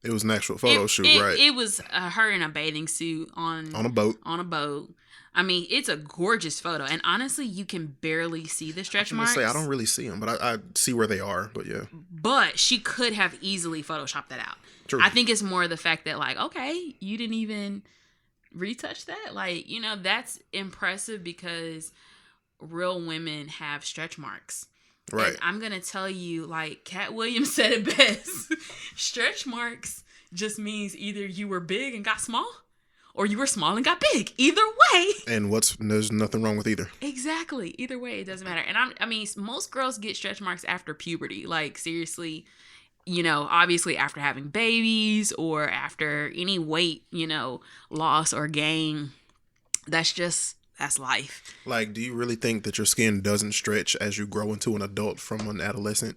[SPEAKER 1] was an actual photo shoot, right?
[SPEAKER 2] It was her in a bathing suit on
[SPEAKER 1] a boat.
[SPEAKER 2] On a boat. I mean, it's a gorgeous photo, and honestly, you can barely see the stretch marks.
[SPEAKER 1] I don't really see them, but I see where they are. But yeah.
[SPEAKER 2] But she could have easily photoshopped that out.
[SPEAKER 1] True.
[SPEAKER 2] I think it's more the fact that, like, okay, you didn't even retouch that. Like, that's impressive because real women have stretch marks.
[SPEAKER 1] Right.
[SPEAKER 2] And I'm going to tell you, like, Cat Williams said it best. Stretch marks just means either you were big and got small or you were small and got big. Either way.
[SPEAKER 1] And there's nothing wrong with either.
[SPEAKER 2] Exactly. Either way, it doesn't matter. And I mean, most girls get stretch marks after puberty. Like, seriously, obviously after having babies or after any weight, loss or gain. That's life.
[SPEAKER 1] Like, do you really think that your skin doesn't stretch as you grow into an adult from an adolescent?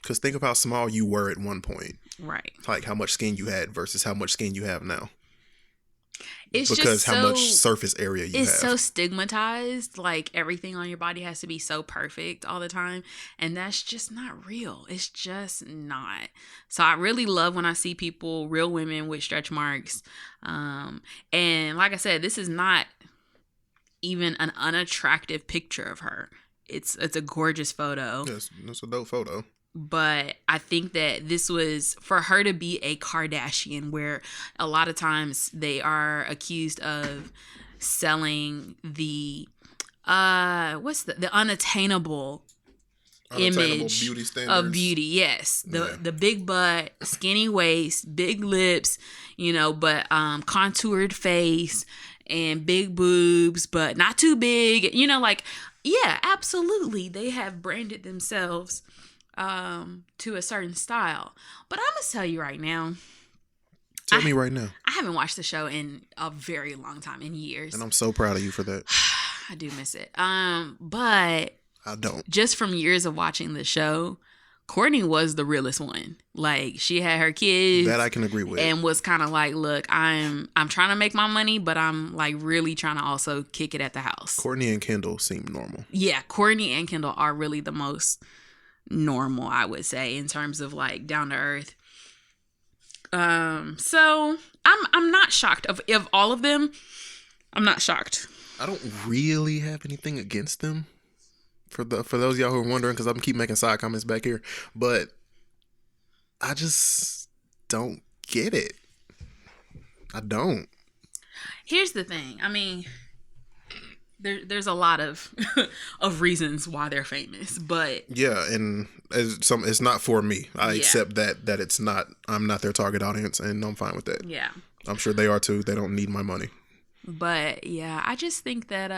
[SPEAKER 1] Because think of how small you were at one point.
[SPEAKER 2] Right.
[SPEAKER 1] Like how much skin you had versus how much skin you have now.
[SPEAKER 2] It's
[SPEAKER 1] because
[SPEAKER 2] just
[SPEAKER 1] how much surface area you have.
[SPEAKER 2] It's so stigmatized. Like everything on your body has to be so perfect all the time. And that's just not real. It's just not. So I really love when I see people, real women with stretch marks. And like I said, this is not even an unattractive picture of her. It's a gorgeous photo.
[SPEAKER 1] Yes, it's a dope photo.
[SPEAKER 2] But I think that this was for her to be a Kardashian, where a lot of times they are accused of selling the unattainable image
[SPEAKER 1] beauty
[SPEAKER 2] of beauty. Yes. The big butt, skinny waist, big lips, but contoured face and big boobs, but not too big. Yeah, absolutely. They have branded themselves to a certain style. But I'm going to tell you right now.
[SPEAKER 1] Tell me right now.
[SPEAKER 2] I haven't watched the show in a very long time, in years.
[SPEAKER 1] And I'm so proud of you for that.
[SPEAKER 2] I do miss it. But
[SPEAKER 1] I don't.
[SPEAKER 2] Just from years of watching the show, Kourtney was the realest one. Like, she had her kids.
[SPEAKER 1] That I can agree with.
[SPEAKER 2] And was kind of like, look, I'm trying to make my money, but I'm like really trying to also kick it at the house.
[SPEAKER 1] Kourtney and Kendall seem normal.
[SPEAKER 2] Yeah, Kourtney and Kendall are really the most normal, I would say, in terms of like down to earth. So I'm not shocked of all of them. I'm not shocked.
[SPEAKER 1] I don't really have anything against them. For those of y'all who are wondering, because I'm keep making side comments back here, but I just don't get it. I don't.
[SPEAKER 2] Here's the thing. I mean, there's a lot of of reasons why they're famous, but
[SPEAKER 1] yeah, and it's not for me. I accept that it's not. I'm not their target audience, and I'm fine with that.
[SPEAKER 2] Yeah,
[SPEAKER 1] I'm sure they are too. They don't need my money.
[SPEAKER 2] But yeah, I just think that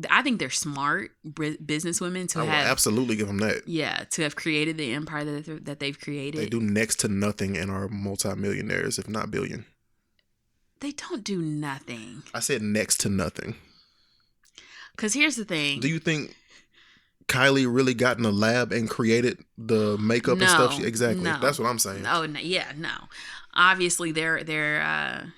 [SPEAKER 2] I think they're smart businesswomen to have
[SPEAKER 1] absolutely give them that.
[SPEAKER 2] Yeah, to have created the empire that they've created.
[SPEAKER 1] They do next to nothing and are multimillionaires, if not billion.
[SPEAKER 2] They don't do nothing.
[SPEAKER 1] I said next to nothing.
[SPEAKER 2] Because here's the thing.
[SPEAKER 1] Do you think Kylie really got in a lab and created the makeup and stuff? Exactly. No. That's what I'm saying.
[SPEAKER 2] Oh, no, no. Obviously, they're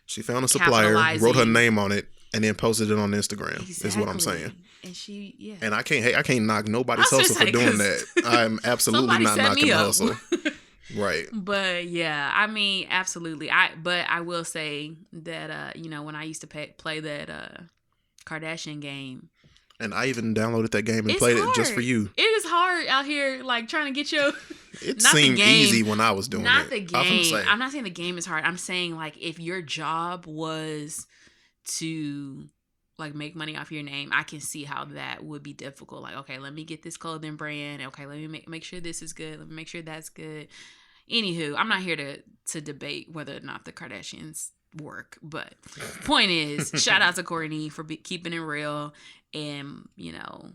[SPEAKER 1] she found a supplier, wrote her name on it, and then posted it on Instagram.
[SPEAKER 2] Exactly.
[SPEAKER 1] Is what I'm saying.
[SPEAKER 2] And
[SPEAKER 1] And I can't knock nobody's hustle for doing that. I'm absolutely not knocking the hustle. Right.
[SPEAKER 2] But yeah, I mean, absolutely. But I will say that when I used to play that Kardashian game,
[SPEAKER 1] And I even downloaded that game and
[SPEAKER 2] It's
[SPEAKER 1] played
[SPEAKER 2] hard.
[SPEAKER 1] it just for you.
[SPEAKER 2] It is hard out here, like trying to get your.
[SPEAKER 1] It seemed easy when I was doing it.
[SPEAKER 2] Not the game. I'm not saying the game is hard. I'm saying like if your job was to like make money off your name, I can see how that would be difficult. Like, okay, let me get this clothing brand. Okay, let me make sure this is good. Let me make sure that's good. Anywho, I'm not here to debate whether or not the Kardashians work, but point is, shout out to Kourtney for keeping it real, and you know,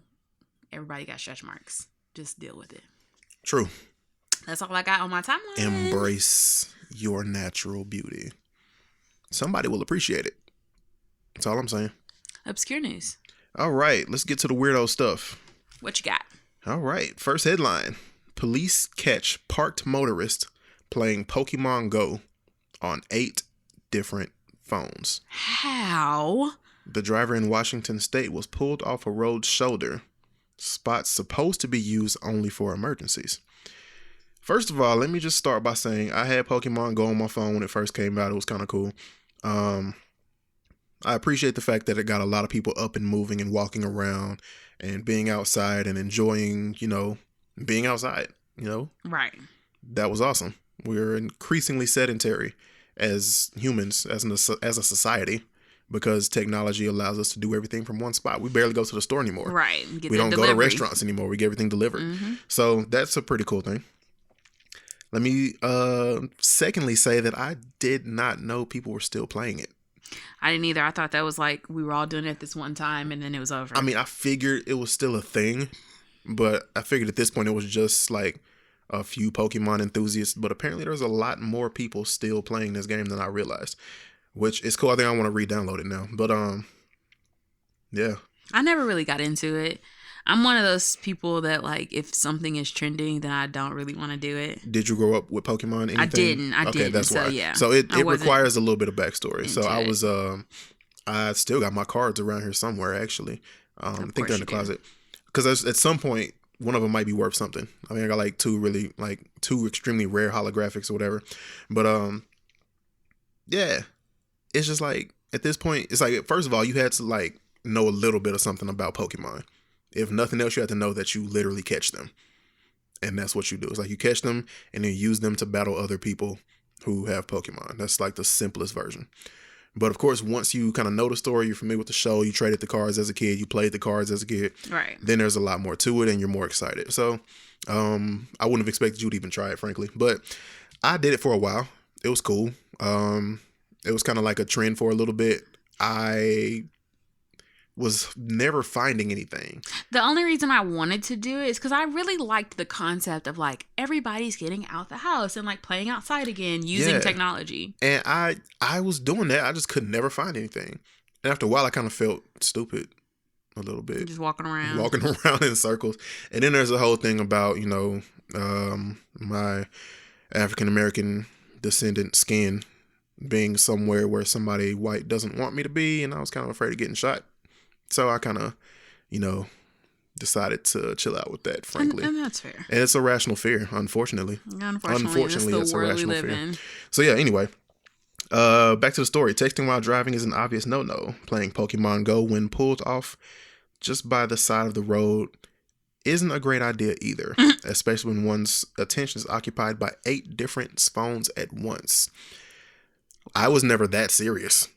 [SPEAKER 2] everybody got stretch marks. Just deal with it.
[SPEAKER 1] True.
[SPEAKER 2] That's all I got on my timeline.
[SPEAKER 1] Embrace your natural beauty. Somebody will appreciate it. That's all I'm saying.
[SPEAKER 2] Obscure news.
[SPEAKER 1] All right, let's get to the weirdo stuff.
[SPEAKER 2] What you got?
[SPEAKER 1] All right, first headline. Police catch parked motorist playing Pokemon Go on 8 different phones.
[SPEAKER 2] How?
[SPEAKER 1] The driver in Washington State was pulled off a road shoulder, spots supposed to be used only for emergencies. First of all, let me just start by saying I had Pokemon Go on my phone when it first came out. It was kind of cool. I appreciate the fact that it got a lot of people up and moving and walking around and being outside and enjoying, you know, being outside, you know?
[SPEAKER 2] Right.
[SPEAKER 1] That was awesome. We're increasingly sedentary as humans, as a society, because technology allows us to do everything from one spot. We barely go to the store anymore.
[SPEAKER 2] Right.
[SPEAKER 1] We don't go to restaurants anymore. We get everything delivered. Mm-hmm. So that's a pretty cool thing. Let me secondly say that I did not know people were still playing it.
[SPEAKER 2] I didn't either. I thought that was like we were all doing it at this one time and then it was over.
[SPEAKER 1] I mean, I figured it was still a thing, but I figured at this point it was just like a few Pokemon enthusiasts. But apparently there's a lot more people still playing this game than I realized, which is cool. I think I want to re-download it now. But yeah. I
[SPEAKER 2] never really got into it. I'm one of those people that like if something is trending, then I don't really want to do it.
[SPEAKER 1] Did you grow up with Pokemon? Anything?
[SPEAKER 2] I didn't. Okay,
[SPEAKER 1] that's why.
[SPEAKER 2] So, yeah.
[SPEAKER 1] So it requires a little bit of backstory. So I was I still got my cards around here somewhere actually. I think they're in the closet. Because at some point one of them might be worth something. I mean, I got like two extremely rare holographics or whatever. But yeah, it's just like at this point, it's like first of all you had to like know a little bit of something about Pokemon. If nothing else, you have to know that you literally catch them. And that's what you do. It's like you catch them and then use them to battle other people who have Pokemon. That's like the simplest version. But of course, once you kind of know the story, you're familiar with the show, you traded the cards as a kid, you played the cards as a kid.
[SPEAKER 2] Right.
[SPEAKER 1] Then there's a lot more to it and you're more excited. So I wouldn't have expected you to even try it, frankly. But I did it for a while. It was cool. It was kind of like a trend for a little bit. I was never finding anything.
[SPEAKER 2] The only reason I wanted to do it is because I really liked the concept of like everybody's getting out the house and like playing outside again using technology.
[SPEAKER 1] And I was doing that. I just could never find anything. And after a while, I kind of felt stupid a little bit.
[SPEAKER 2] Just walking around
[SPEAKER 1] in circles. And then there's a whole thing about, you know, my African-American descendant skin being somewhere where somebody white doesn't want me to be. And I was kind of afraid of getting shot. So I kind of, you know, decided to chill out with that, frankly.
[SPEAKER 2] And that's fair.
[SPEAKER 1] And it's a rational fear, unfortunately.
[SPEAKER 2] Unfortunately, it's a rational fear. In.
[SPEAKER 1] So yeah, anyway, back to the story. Texting while driving is an obvious no-no. Playing Pokemon Go when pulled off just by the side of the road isn't a great idea either, especially when one's attention is occupied by 8 different phones at once. I was never that serious.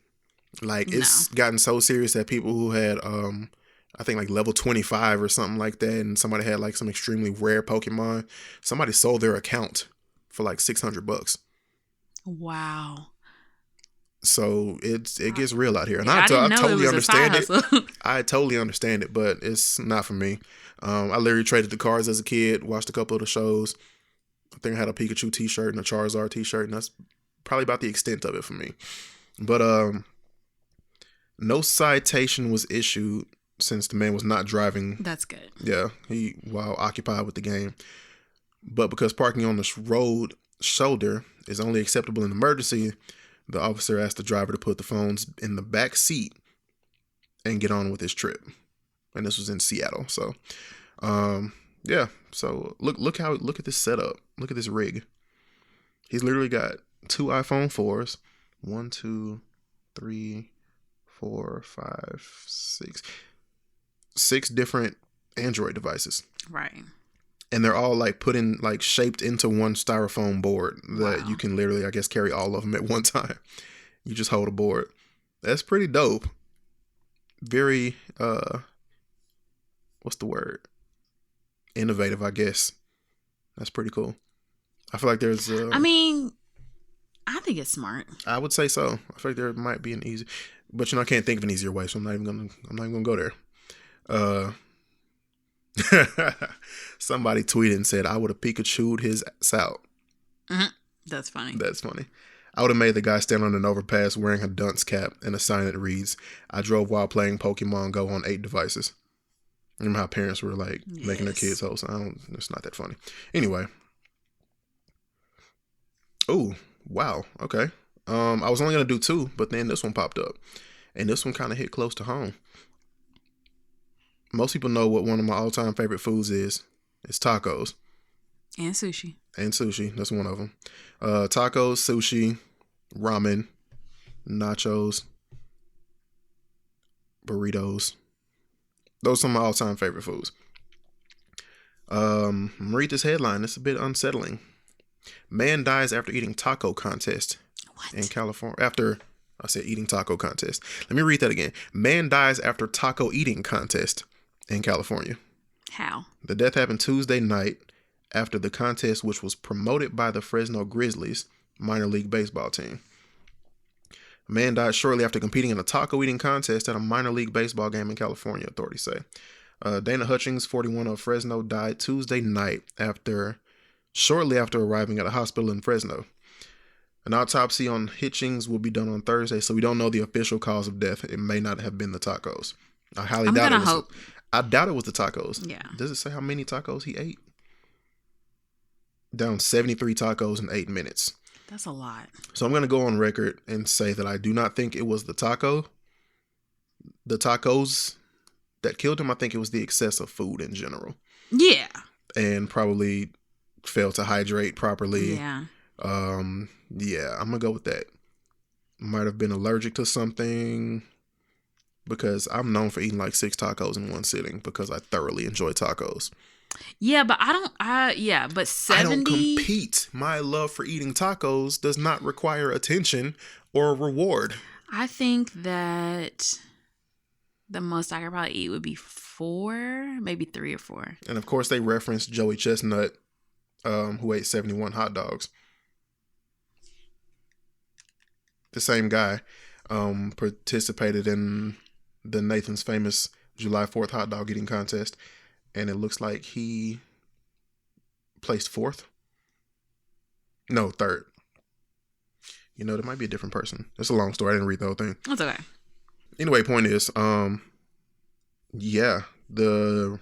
[SPEAKER 1] Like, it's gotten so serious that people who had, I think like level 25 or something like that, and somebody had like some extremely rare Pokemon, somebody sold their account for like $600.
[SPEAKER 2] Wow.
[SPEAKER 1] So it gets real out here. And I totally understand it. I totally understand it, but it's not for me. I literally traded the cards as a kid, watched a couple of the shows. I think I had a Pikachu t-shirt and a Charizard t-shirt, and that's probably about the extent of it for me. But, no citation was issued since the man was not driving.
[SPEAKER 2] That's good.
[SPEAKER 1] Yeah, while occupied with the game. But because parking on the road shoulder is only acceptable in emergency, the officer asked the driver to put the phones in the back seat and get on with his trip. And this was in Seattle. So, yeah. So look at this setup. Look at this rig. He's literally got 2 iPhone 4s. 1, 2, 3, 4, 5, 6. 6 different Android devices.
[SPEAKER 2] Right.
[SPEAKER 1] And they're all like put in, like shaped into one styrofoam board that you can literally, I guess, carry all of them at one time. You just hold a board. That's pretty dope. Very, what's the word? Innovative, I guess. That's pretty cool. I feel like there's,
[SPEAKER 2] I mean, I think it's smart.
[SPEAKER 1] I would say so. I feel like there might be an easy, but I can't think of an easier way, so I'm not even gonna go there. Somebody tweeted and said, I would have Pikachoo'd his ass out.
[SPEAKER 2] Mm-hmm. That's funny.
[SPEAKER 1] That's funny. I would have made the guy stand on an overpass wearing a dunce cap and a sign that reads, I drove while playing Pokemon Go on 8 devices. Remember how parents were like making their kids host? It's not that funny. Anyway. Oh, wow. Okay. I was only going to do 2, but then this one popped up. And this one kind of hit close to home. Most people know what one of my all-time favorite foods is. It's tacos.
[SPEAKER 2] And sushi.
[SPEAKER 1] That's one of them. Tacos, sushi, ramen, nachos, burritos. Those are some of my all-time favorite foods. I'm going to read this headline. It's a bit unsettling. Man dies after eating taco contest in California. I said eating taco contest. Let me read that again. Man dies after taco eating contest in California.
[SPEAKER 2] How?
[SPEAKER 1] The death happened Tuesday night after the contest, which was promoted by the Fresno Grizzlies minor league baseball team. A man died shortly after competing in a taco eating contest at a minor league baseball game in California, authorities say. Dana Hutchings, 41, of Fresno, died Tuesday night shortly after arriving at a hospital in Fresno. An autopsy on Hitchings will be done on Thursday, so we don't know the official cause of death. It may not have been the tacos. I highly doubt it was. I doubt it was the tacos.
[SPEAKER 2] Yeah.
[SPEAKER 1] Does it say how many tacos he ate? Down 73 tacos in 8 minutes.
[SPEAKER 2] That's a lot.
[SPEAKER 1] So I'm going to go on record and say that I do not think it was the tacos that killed him. I think it was the excess of food in general.
[SPEAKER 2] Yeah.
[SPEAKER 1] And probably failed to hydrate properly.
[SPEAKER 2] Yeah.
[SPEAKER 1] Yeah, I'm going to go with that. Might have been allergic to something, because I'm known for eating like 6 tacos in one sitting because I thoroughly enjoy tacos.
[SPEAKER 2] Yeah, but but 70.
[SPEAKER 1] I don't compete. My love for eating tacos does not require attention or reward.
[SPEAKER 2] I think that the most I could probably eat would be 4, maybe 3 or 4.
[SPEAKER 1] And of course, they referenced Joey Chestnut, who ate 71 hot dogs. The same guy participated in the Nathan's Famous July 4th hot dog eating contest, and it looks like he placed 4th. No, 3rd. You know, there might be a different person. It's a long story. I didn't read the whole thing.
[SPEAKER 2] That's okay.
[SPEAKER 1] Anyway, point is, yeah, the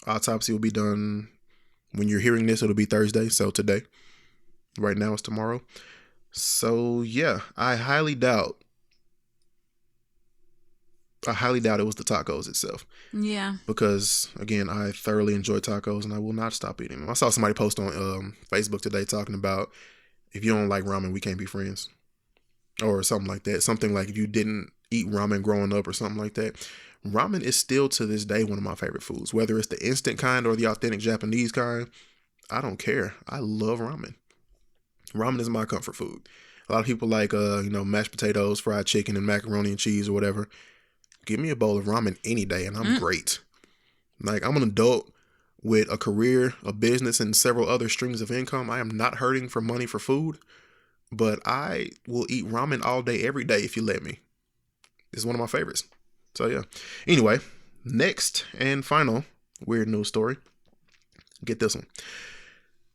[SPEAKER 1] autopsy will be done when you're hearing this. It'll be Thursday, so today. Right now it's tomorrow. So yeah, I highly doubt it was the tacos itself.
[SPEAKER 2] Yeah.
[SPEAKER 1] Because again, I thoroughly enjoy tacos and I will not stop eating them. I saw somebody post on Facebook today talking about, if you don't like ramen, we can't be friends. Or something like that. Something like if you didn't eat ramen growing up or something like that. Ramen is still to this day one of my favorite foods. Whether it's the instant kind or the authentic Japanese kind, I don't care. I love ramen. Ramen is my comfort food. A lot of people like, mashed potatoes, fried chicken, and macaroni and cheese or whatever. Give me a bowl of ramen any day and I'm great. Like, I'm an adult with a career, a business, and several other streams of income. I am not hurting for money for food, but I will eat ramen all day, every day if you let me. It's one of my favorites. So, yeah. Anyway, next and final weird news story. Get this one.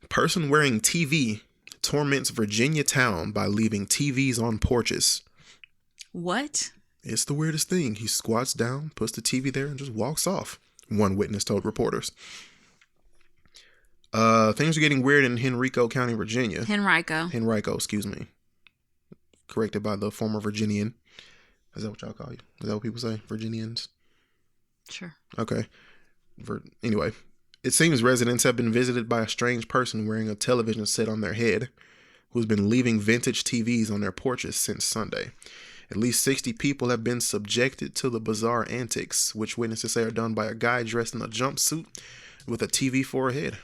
[SPEAKER 1] Person wearing TV torments Virginia town by leaving TVs on porches.
[SPEAKER 2] What?
[SPEAKER 1] It's the weirdest thing. He squats down, puts the TV there, and just walks off, one witness told reporters. Things are getting weird in Henrico County, Virginia. Henrico, excuse me. Corrected by the former Virginian. Is that what y'all call you? Is that what people say? Virginians?
[SPEAKER 2] Sure.
[SPEAKER 1] Okay. Anyway, it seems residents have been visited by a strange person wearing a television set on their head who's been leaving vintage TVs on their porches since Sunday. At least 60 people have been subjected to the bizarre antics, which witnesses say are done by a guy dressed in a jumpsuit with a TV for a head.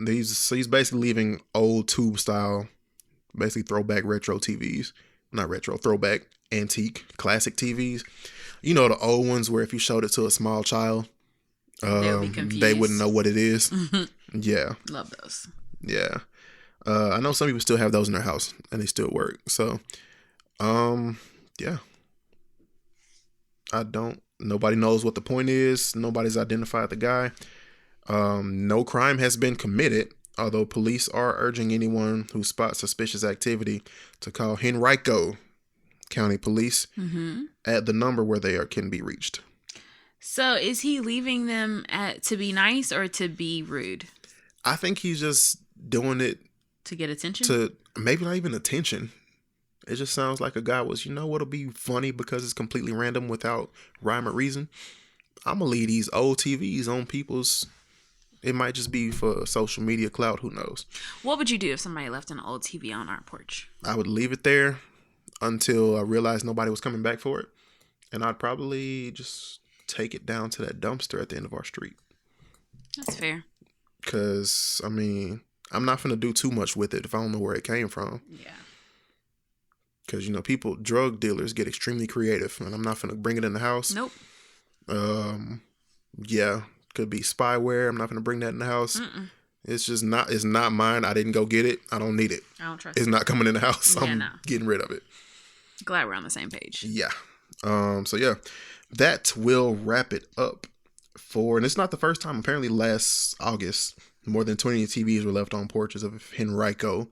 [SPEAKER 1] He's basically leaving old tube style, basically throwback retro TVs. Not retro, throwback antique classic TVs. You know, the old ones where if you showed it to a small child,
[SPEAKER 2] they'll be confused.
[SPEAKER 1] They wouldn't know what it is. Yeah.
[SPEAKER 2] Love those.
[SPEAKER 1] Yeah. I know some people still have those in their house and they still work. So, yeah. Nobody knows what the point is. Nobody's identified the guy. No crime has been committed, although police are urging anyone who spots suspicious activity to call Henrico County Police at the number where they can be reached.
[SPEAKER 2] So is he leaving them to be nice or to be rude?
[SPEAKER 1] I think he's just doing it
[SPEAKER 2] to get attention?
[SPEAKER 1] To maybe not even attention. It just sounds like a guy was, what'll be funny because it's completely random without rhyme or reason. I'm going to leave these old TVs on people's... It might just be for social media clout. Who knows?
[SPEAKER 2] What would you do if somebody left an old TV on our porch?
[SPEAKER 1] I would leave it there until I realized nobody was coming back for it. And I'd probably just take it down to that dumpster at the end of our street.
[SPEAKER 2] That's fair.
[SPEAKER 1] Because, I'm not going to do too much with it if I don't know where it came from.
[SPEAKER 2] Yeah.
[SPEAKER 1] Because, drug dealers get extremely creative. And I'm not going to bring it in the house.
[SPEAKER 2] Nope.
[SPEAKER 1] Yeah. Could be spyware. I'm not going to bring that in the house. It's just not, it's not mine. I didn't go get it. I don't need it.
[SPEAKER 2] I don't trust
[SPEAKER 1] it. It's not coming in the house.
[SPEAKER 2] Yeah,
[SPEAKER 1] I'm getting rid of it.
[SPEAKER 2] Glad we're on the same page.
[SPEAKER 1] Yeah. So yeah, that will wrap it up and it's not the first time. Apparently last August, more than 20 TVs were left on porches of Henrico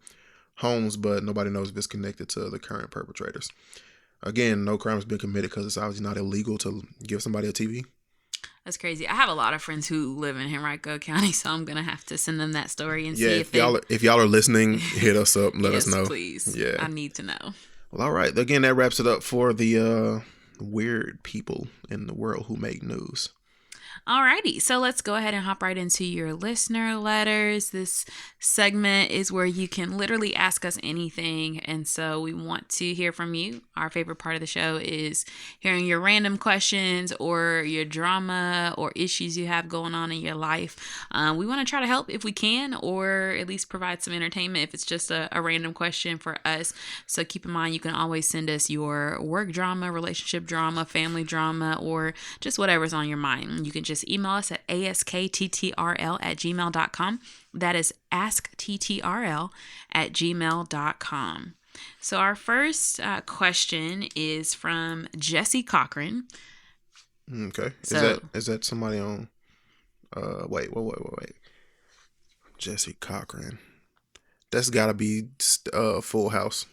[SPEAKER 1] homes, but nobody knows if it's connected to the current perpetrators. Again, no crime has been committed because it's obviously not illegal to give somebody a TV.
[SPEAKER 2] That's crazy. I have a lot of friends who live in Henrico County, so I'm gonna have to send them that story and see if
[SPEAKER 1] y'all are listening, hit us up and let us know.
[SPEAKER 2] Please.
[SPEAKER 1] Yeah,
[SPEAKER 2] I need to know.
[SPEAKER 1] Well, all right. Again, that wraps it up for the weird people in the world who make news.
[SPEAKER 2] Alrighty, so let's go ahead and hop right into your listener letters. This segment is where you can literally ask us anything, and so we want to hear from you. Our favorite part of the show is hearing your random questions or your drama or issues you have going on in your life. We want to try to help if we can, or at least provide some entertainment if it's just a random question for us. So keep in mind, you can always send us your work drama, relationship drama, family drama, or just whatever's on your mind. You can just email us at askttrl@gmail.com. That is askttrl@gmail.com. So our first question is from Jesse Cochran.
[SPEAKER 1] Okay. Is that somebody on? Wait. Jesse Cochran. That's got to be Full House.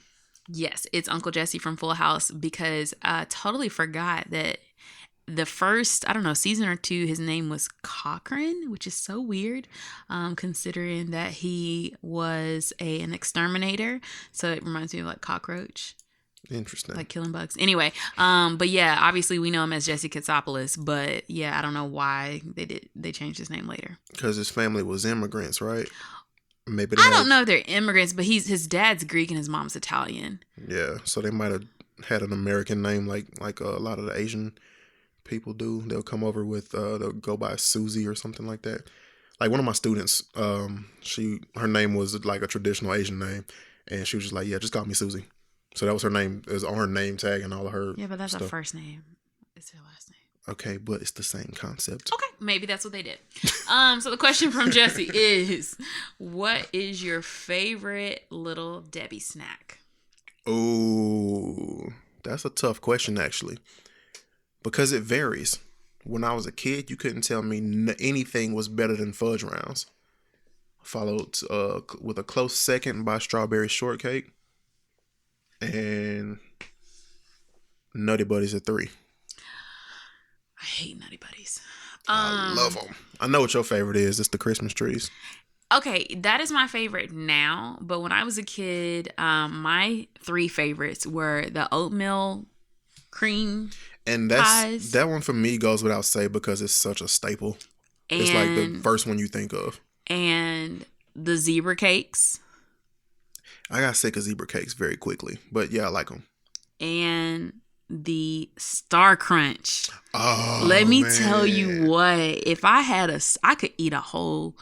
[SPEAKER 2] Yes, it's Uncle Jesse from Full House, because I totally forgot that the first, season or two, his name was Cochran, which is so weird, considering that he was an exterminator. So it reminds me of like cockroach.
[SPEAKER 1] Interesting.
[SPEAKER 2] Like killing bugs. Anyway, but yeah, obviously we know him as Jesse Katsopoulos, but yeah, I don't know why they changed his name later.
[SPEAKER 1] Because his family was immigrants, right? Maybe
[SPEAKER 2] I don't know if they're immigrants, but his dad's Greek and his mom's Italian.
[SPEAKER 1] Yeah, so they might have had an American name like a lot of the Asian people do. They'll come over with they'll go by Susie or something like that. Like one of my students, her name was like a traditional Asian name, and she was just like, yeah, just call me Susie. So that was her name. It was on her name tag and all of her.
[SPEAKER 2] Yeah, but that's
[SPEAKER 1] stuff.
[SPEAKER 2] her first name. It's her last name.
[SPEAKER 1] Okay, but it's the same concept.
[SPEAKER 2] Okay, maybe that's what they did. So the question from Jesse is, what is your favorite Little Debbie snack?
[SPEAKER 1] Oh, that's a tough question actually, because it varies. When I was a kid, you couldn't tell me anything was better than fudge rounds. Followed with a close second by strawberry shortcake. And Nutty Buddies at 3.
[SPEAKER 2] I hate Nutty Buddies.
[SPEAKER 1] I love them. I know what your favorite is. It's the Christmas trees.
[SPEAKER 2] Okay, that is my favorite now. But when I was a kid, my 3 favorites were the oatmeal cream
[SPEAKER 1] and
[SPEAKER 2] pies.
[SPEAKER 1] That one for me goes without say because it's such a staple. It's like the first one you think of.
[SPEAKER 2] And the zebra cakes.
[SPEAKER 1] I got sick of zebra cakes very quickly, but yeah, I like them.
[SPEAKER 2] And the Star Crunch.
[SPEAKER 1] Oh,
[SPEAKER 2] let me
[SPEAKER 1] man.
[SPEAKER 2] tell you what, if I could eat a whole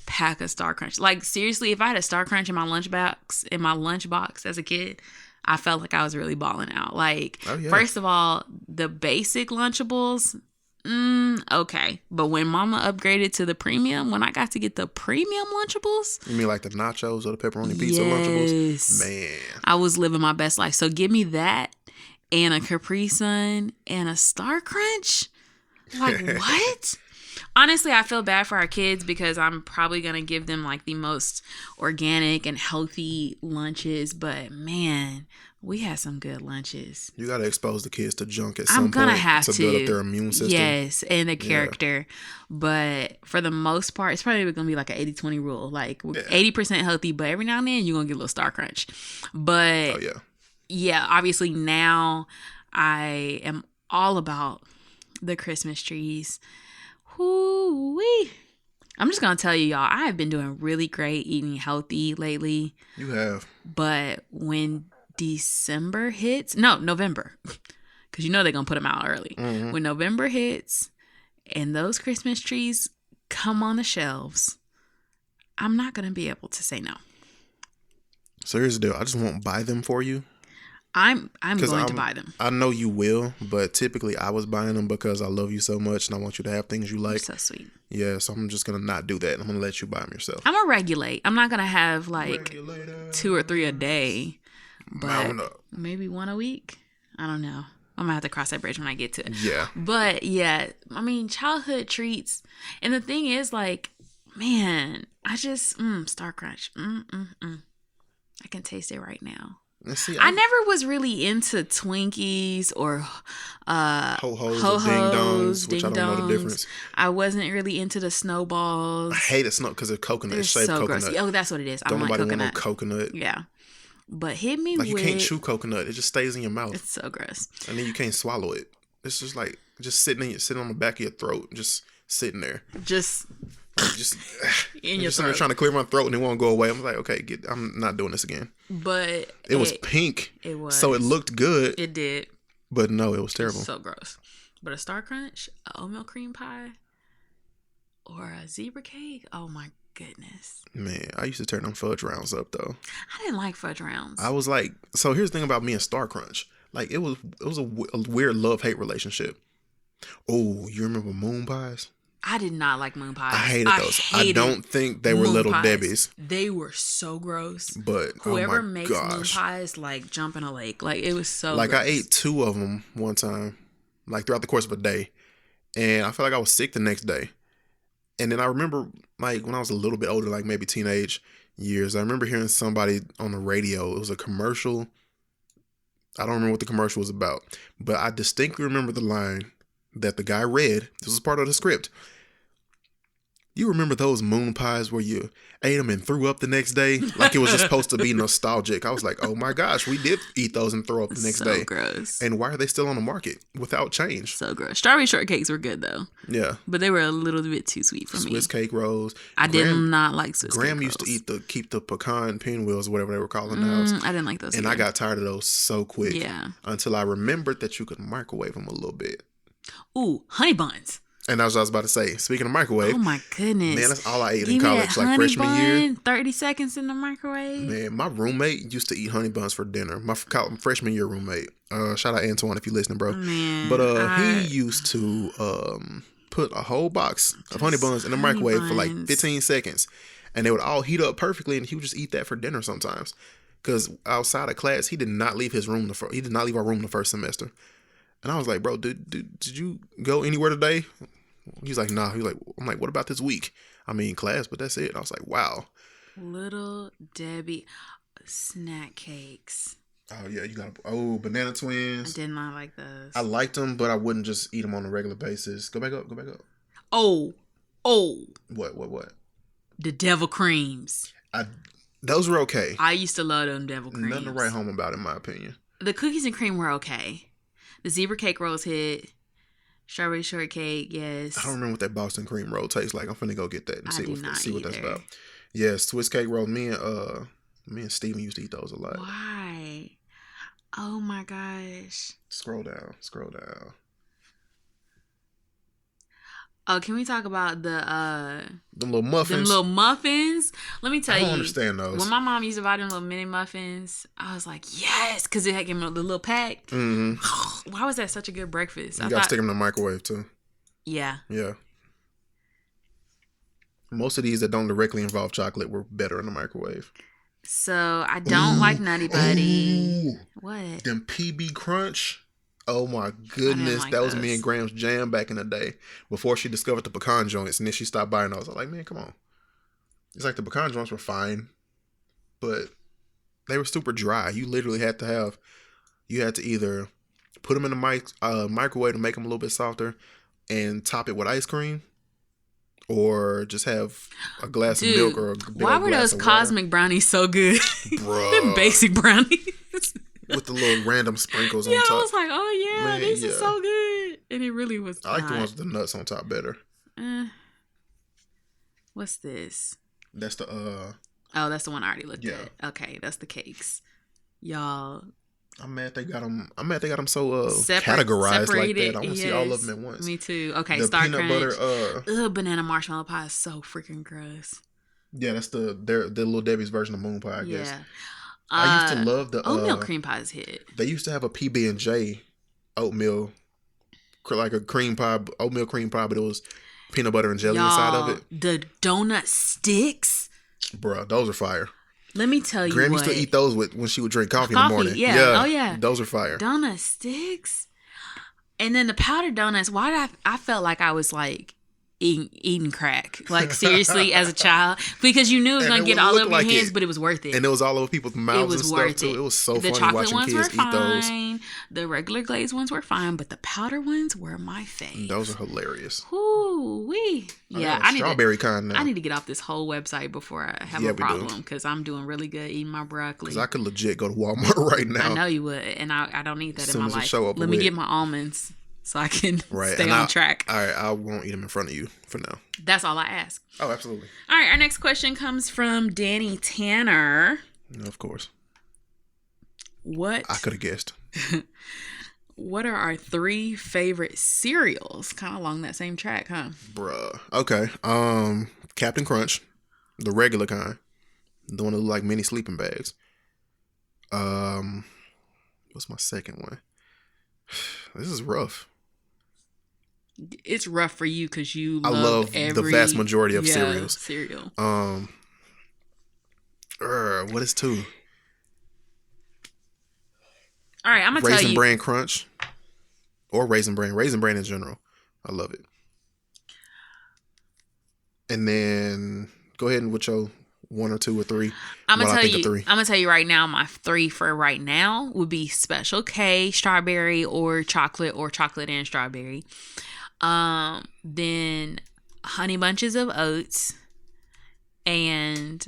[SPEAKER 2] pack of Star Crunch. Like, seriously, if I had a Star Crunch in my lunchbox as a kid, I felt like I was really balling out. Like, First of all, the basic Lunchables, okay. But when Mama upgraded to the premium, when I got to get the premium Lunchables.
[SPEAKER 1] You mean like the nachos or the pepperoni pizza Lunchables? Man.
[SPEAKER 2] I was living my best life. So give me that and a Capri Sun and a Star Crunch. Like, what? Honestly, I feel bad for our kids because I'm probably going to give them like the most organic and healthy lunches. But man, we had some good lunches.
[SPEAKER 1] You got to expose the kids to junk at some point to build up their immune system.
[SPEAKER 2] Yes, and their character. But for the most part, it's probably going to be like an 80-20 rule. Like 80% healthy, but every now and then you're going to get a little Star Crunch. But yeah, obviously now I am all about the Christmas trees. Whoo-wee. I'm just going to tell you, y'all, I have been doing really great eating healthy lately.
[SPEAKER 1] You have.
[SPEAKER 2] But when November, because you know they're going to put them out early. Mm-hmm. When November hits and those Christmas trees come on the shelves, I'm not going to be able to say no.
[SPEAKER 1] So here's the deal. I just won't buy them for you.
[SPEAKER 2] I'm going to buy them.
[SPEAKER 1] I know you will, but typically I was buying them because I love you so much and I want you to have things you like.
[SPEAKER 2] You're so sweet.
[SPEAKER 1] Yeah, so I'm just going to not do that. I'm going to let you buy them yourself.
[SPEAKER 2] I'm going to regulate. I'm not going to have like 2 or 3 a day, but maybe 1 a week. I don't know. I'm going to have to cross that bridge when I get to it.
[SPEAKER 1] Yeah.
[SPEAKER 2] But yeah, I mean, childhood treats. And the thing is, like, man, I just, Star Crunch. I can taste it right now.
[SPEAKER 1] See,
[SPEAKER 2] I never was really into Twinkies or
[SPEAKER 1] ho-hos or ding-dongs, which I don't know the difference.
[SPEAKER 2] I wasn't really into the snowballs.
[SPEAKER 1] I hate it because of coconut. It's shaped
[SPEAKER 2] so
[SPEAKER 1] coconut.
[SPEAKER 2] Gross. Oh, that's what it is.
[SPEAKER 1] Don't nobody want no coconut.
[SPEAKER 2] Yeah. But hit me
[SPEAKER 1] like, you can't chew coconut. It just stays in your mouth.
[SPEAKER 2] It's so gross.
[SPEAKER 1] And then you can't swallow it. It's just like, sitting on the back of your throat. Just sitting there. Just in your throat. Trying to clear my throat and it won't go away. I'm like, okay, I'm not doing this again.
[SPEAKER 2] But
[SPEAKER 1] it was pink.
[SPEAKER 2] It was.
[SPEAKER 1] So it looked good.
[SPEAKER 2] It did.
[SPEAKER 1] But no, it was terrible.
[SPEAKER 2] So gross. But a Star Crunch, a oatmeal cream pie, or a zebra cake. Oh my goodness.
[SPEAKER 1] Man, I used to turn them fudge rounds up though.
[SPEAKER 2] I didn't like fudge rounds.
[SPEAKER 1] I was like, so here's the thing about me and Star Crunch. Like it was a weird love-hate relationship. Oh, you remember moon pies?
[SPEAKER 2] I did not like moon pies.
[SPEAKER 1] I hated those. I don't think they were Little Debbie's.
[SPEAKER 2] They were so gross.
[SPEAKER 1] But
[SPEAKER 2] whoever makes moon pies, like, jump in a lake. Like, it was so
[SPEAKER 1] like
[SPEAKER 2] gross.
[SPEAKER 1] I ate 2 of them one time, like throughout the course of a day, and I felt like I was sick the next day. And then I remember, like, when I was a little bit older, like maybe teenage years, I remember hearing somebody on the radio. It was a commercial. I don't remember what the commercial was about, but I distinctly remember the line that the guy read. This was part of the script. You remember those moon pies where you ate them and threw up the next day? Like it was just supposed to be nostalgic. I was like, oh my gosh, we did eat those and throw up the next day.
[SPEAKER 2] So gross.
[SPEAKER 1] And why are they still on the market without change?
[SPEAKER 2] So gross. Strawberry shortcakes were good though.
[SPEAKER 1] Yeah.
[SPEAKER 2] But they were a little bit too sweet for me.
[SPEAKER 1] Swiss cake rolls.
[SPEAKER 2] I did not like Swiss cake rolls.
[SPEAKER 1] Graham used to keep the pecan pinwheels, whatever they were calling in the house.
[SPEAKER 2] I didn't like those
[SPEAKER 1] And
[SPEAKER 2] either.
[SPEAKER 1] I got tired of those so quick.
[SPEAKER 2] Yeah.
[SPEAKER 1] Until I remembered that you could microwave them a little bit.
[SPEAKER 2] Ooh, honey buns.
[SPEAKER 1] And that's what I was about to say. Speaking of microwave.
[SPEAKER 2] Oh my goodness.
[SPEAKER 1] Man, that's all I ate in college. Like freshman year.
[SPEAKER 2] 30 seconds in the microwave.
[SPEAKER 1] Man, my roommate used to eat honey buns for dinner. My freshman year roommate. Shout out Antoine if you're listening, bro.
[SPEAKER 2] Man,
[SPEAKER 1] but he used to put a whole box of honey buns in the microwave for like 15 seconds. And they would all heat up perfectly. And he would just eat that for dinner sometimes. Because outside of class, he did not leave his room. He did not leave our room the first semester. And I was like, bro, did you go anywhere today? He's like, nah. He's like, I'm like, what about this week? I mean, class, but that's it. I was like, wow.
[SPEAKER 2] Little Debbie snack cakes.
[SPEAKER 1] Oh, yeah. You got, banana twins.
[SPEAKER 2] I did not like those.
[SPEAKER 1] I liked them, but I wouldn't just eat them on a regular basis. Go back up.
[SPEAKER 2] Oh.
[SPEAKER 1] What?
[SPEAKER 2] The devil creams.
[SPEAKER 1] Those were okay.
[SPEAKER 2] I used to love them devil creams.
[SPEAKER 1] Nothing to write home about, in my opinion.
[SPEAKER 2] The cookies and cream were okay. The zebra cake rolls hit. Strawberry shortcake, yes.
[SPEAKER 1] I don't remember what that Boston cream roll tastes like. I'm finna go get that and see what that's about. Yeah, Swiss cake roll. Me and Me and Steven used to eat those a lot.
[SPEAKER 2] Why? Oh my gosh.
[SPEAKER 1] Scroll down.
[SPEAKER 2] Oh, can we talk about
[SPEAKER 1] them little muffins?
[SPEAKER 2] Them little muffins. Let me tell you.
[SPEAKER 1] I don't understand those.
[SPEAKER 2] When my mom used to buy them little mini muffins, I was like, yes, because it had given me the little pack.
[SPEAKER 1] Mm-hmm.
[SPEAKER 2] Why was that such a good breakfast?
[SPEAKER 1] You got to stick them in the microwave too.
[SPEAKER 2] Yeah.
[SPEAKER 1] Yeah. Most of these that don't directly involve chocolate were better in the microwave.
[SPEAKER 2] So I don't like Nutty Buddy. What?
[SPEAKER 1] Them PB Crunch. Oh my goodness. That was me and Graham's jam back in the day. Before she discovered the pecan joints and then she stopped buying those. I was like, man, come on. It's like the pecan joints were fine, but they were super dry. You literally had to either put them in the microwave to make them a little bit softer and top it with ice cream, or just have a glass of milk or a big
[SPEAKER 2] why were those cosmic brownies so good?
[SPEAKER 1] Bruh.
[SPEAKER 2] Them basic brownies.
[SPEAKER 1] With the little random sprinkles on top.
[SPEAKER 2] Yeah, I was like, oh yeah, man, this is so good. And it really was
[SPEAKER 1] I like the ones with the nuts on top better.
[SPEAKER 2] What's this?
[SPEAKER 1] That's the
[SPEAKER 2] Oh, that's the one I already looked at. Okay, that's the cakes. Y'all.
[SPEAKER 1] I'm mad they got them so categorized
[SPEAKER 2] separated,
[SPEAKER 1] like that. I want to see all of them at once.
[SPEAKER 2] Me too. Okay,
[SPEAKER 1] the
[SPEAKER 2] Star
[SPEAKER 1] peanut
[SPEAKER 2] Crunch.
[SPEAKER 1] butter
[SPEAKER 2] banana marshmallow pie is so freaking gross.
[SPEAKER 1] Yeah, that's the Little Debbie's version of moon pie, I guess.
[SPEAKER 2] Yeah.
[SPEAKER 1] I used to love the
[SPEAKER 2] oatmeal cream pies hit.
[SPEAKER 1] They used to have a PB&J oatmeal, like a oatmeal cream pie, but it was peanut butter and jelly inside of it.
[SPEAKER 2] The donut sticks,
[SPEAKER 1] bruh, those are fire.
[SPEAKER 2] Let me tell you,
[SPEAKER 1] Graham used to eat those when she would drink coffee in the morning.
[SPEAKER 2] Yeah. Oh yeah,
[SPEAKER 1] those are fire.
[SPEAKER 2] Donut sticks, and then the powdered donuts. Why did I felt like I was like eating crack, like seriously, as a child, because you knew it was gonna get all over your hands, but it was worth it.
[SPEAKER 1] And it was all over people's mouths and stuff too. It was so funny watching kids eat those.
[SPEAKER 2] The regular glazed ones were fine, but the powder ones were my fave.
[SPEAKER 1] Those are hilarious.
[SPEAKER 2] Ooh wee! Yeah,
[SPEAKER 1] I need strawberry kind now.
[SPEAKER 2] I need to get off this whole website before I have a problem, because I'm doing really good eating my broccoli.
[SPEAKER 1] Because I could legit go to Walmart right now.
[SPEAKER 2] I know you would, and I don't need that in my life. Let me get my almonds so I can stay on track.
[SPEAKER 1] All right, I won't eat them in front of you for now.
[SPEAKER 2] That's all I ask.
[SPEAKER 1] Oh, absolutely.
[SPEAKER 2] All right, our next question comes from Danny Tanner.
[SPEAKER 1] Of course.
[SPEAKER 2] What?
[SPEAKER 1] I could have guessed.
[SPEAKER 2] What are our 3 favorite cereals? Kind of along that same track, huh?
[SPEAKER 1] Bruh. Okay. Captain Crunch, the regular kind, the one that look like mini sleeping bags. What's my second one? This is rough.
[SPEAKER 2] It's rough for you because you
[SPEAKER 1] I love the vast majority of cereals. What is 2?
[SPEAKER 2] All right, I'm gonna tell you.
[SPEAKER 1] Raisin Bran Crunch, or Raisin Bran in general. I love it. And then go ahead and with your 1 or 2 or 3.
[SPEAKER 2] I'm gonna tell you right now. My 3 for right now would be Special K, strawberry or chocolate and strawberry. Then Honey Bunches of Oats, and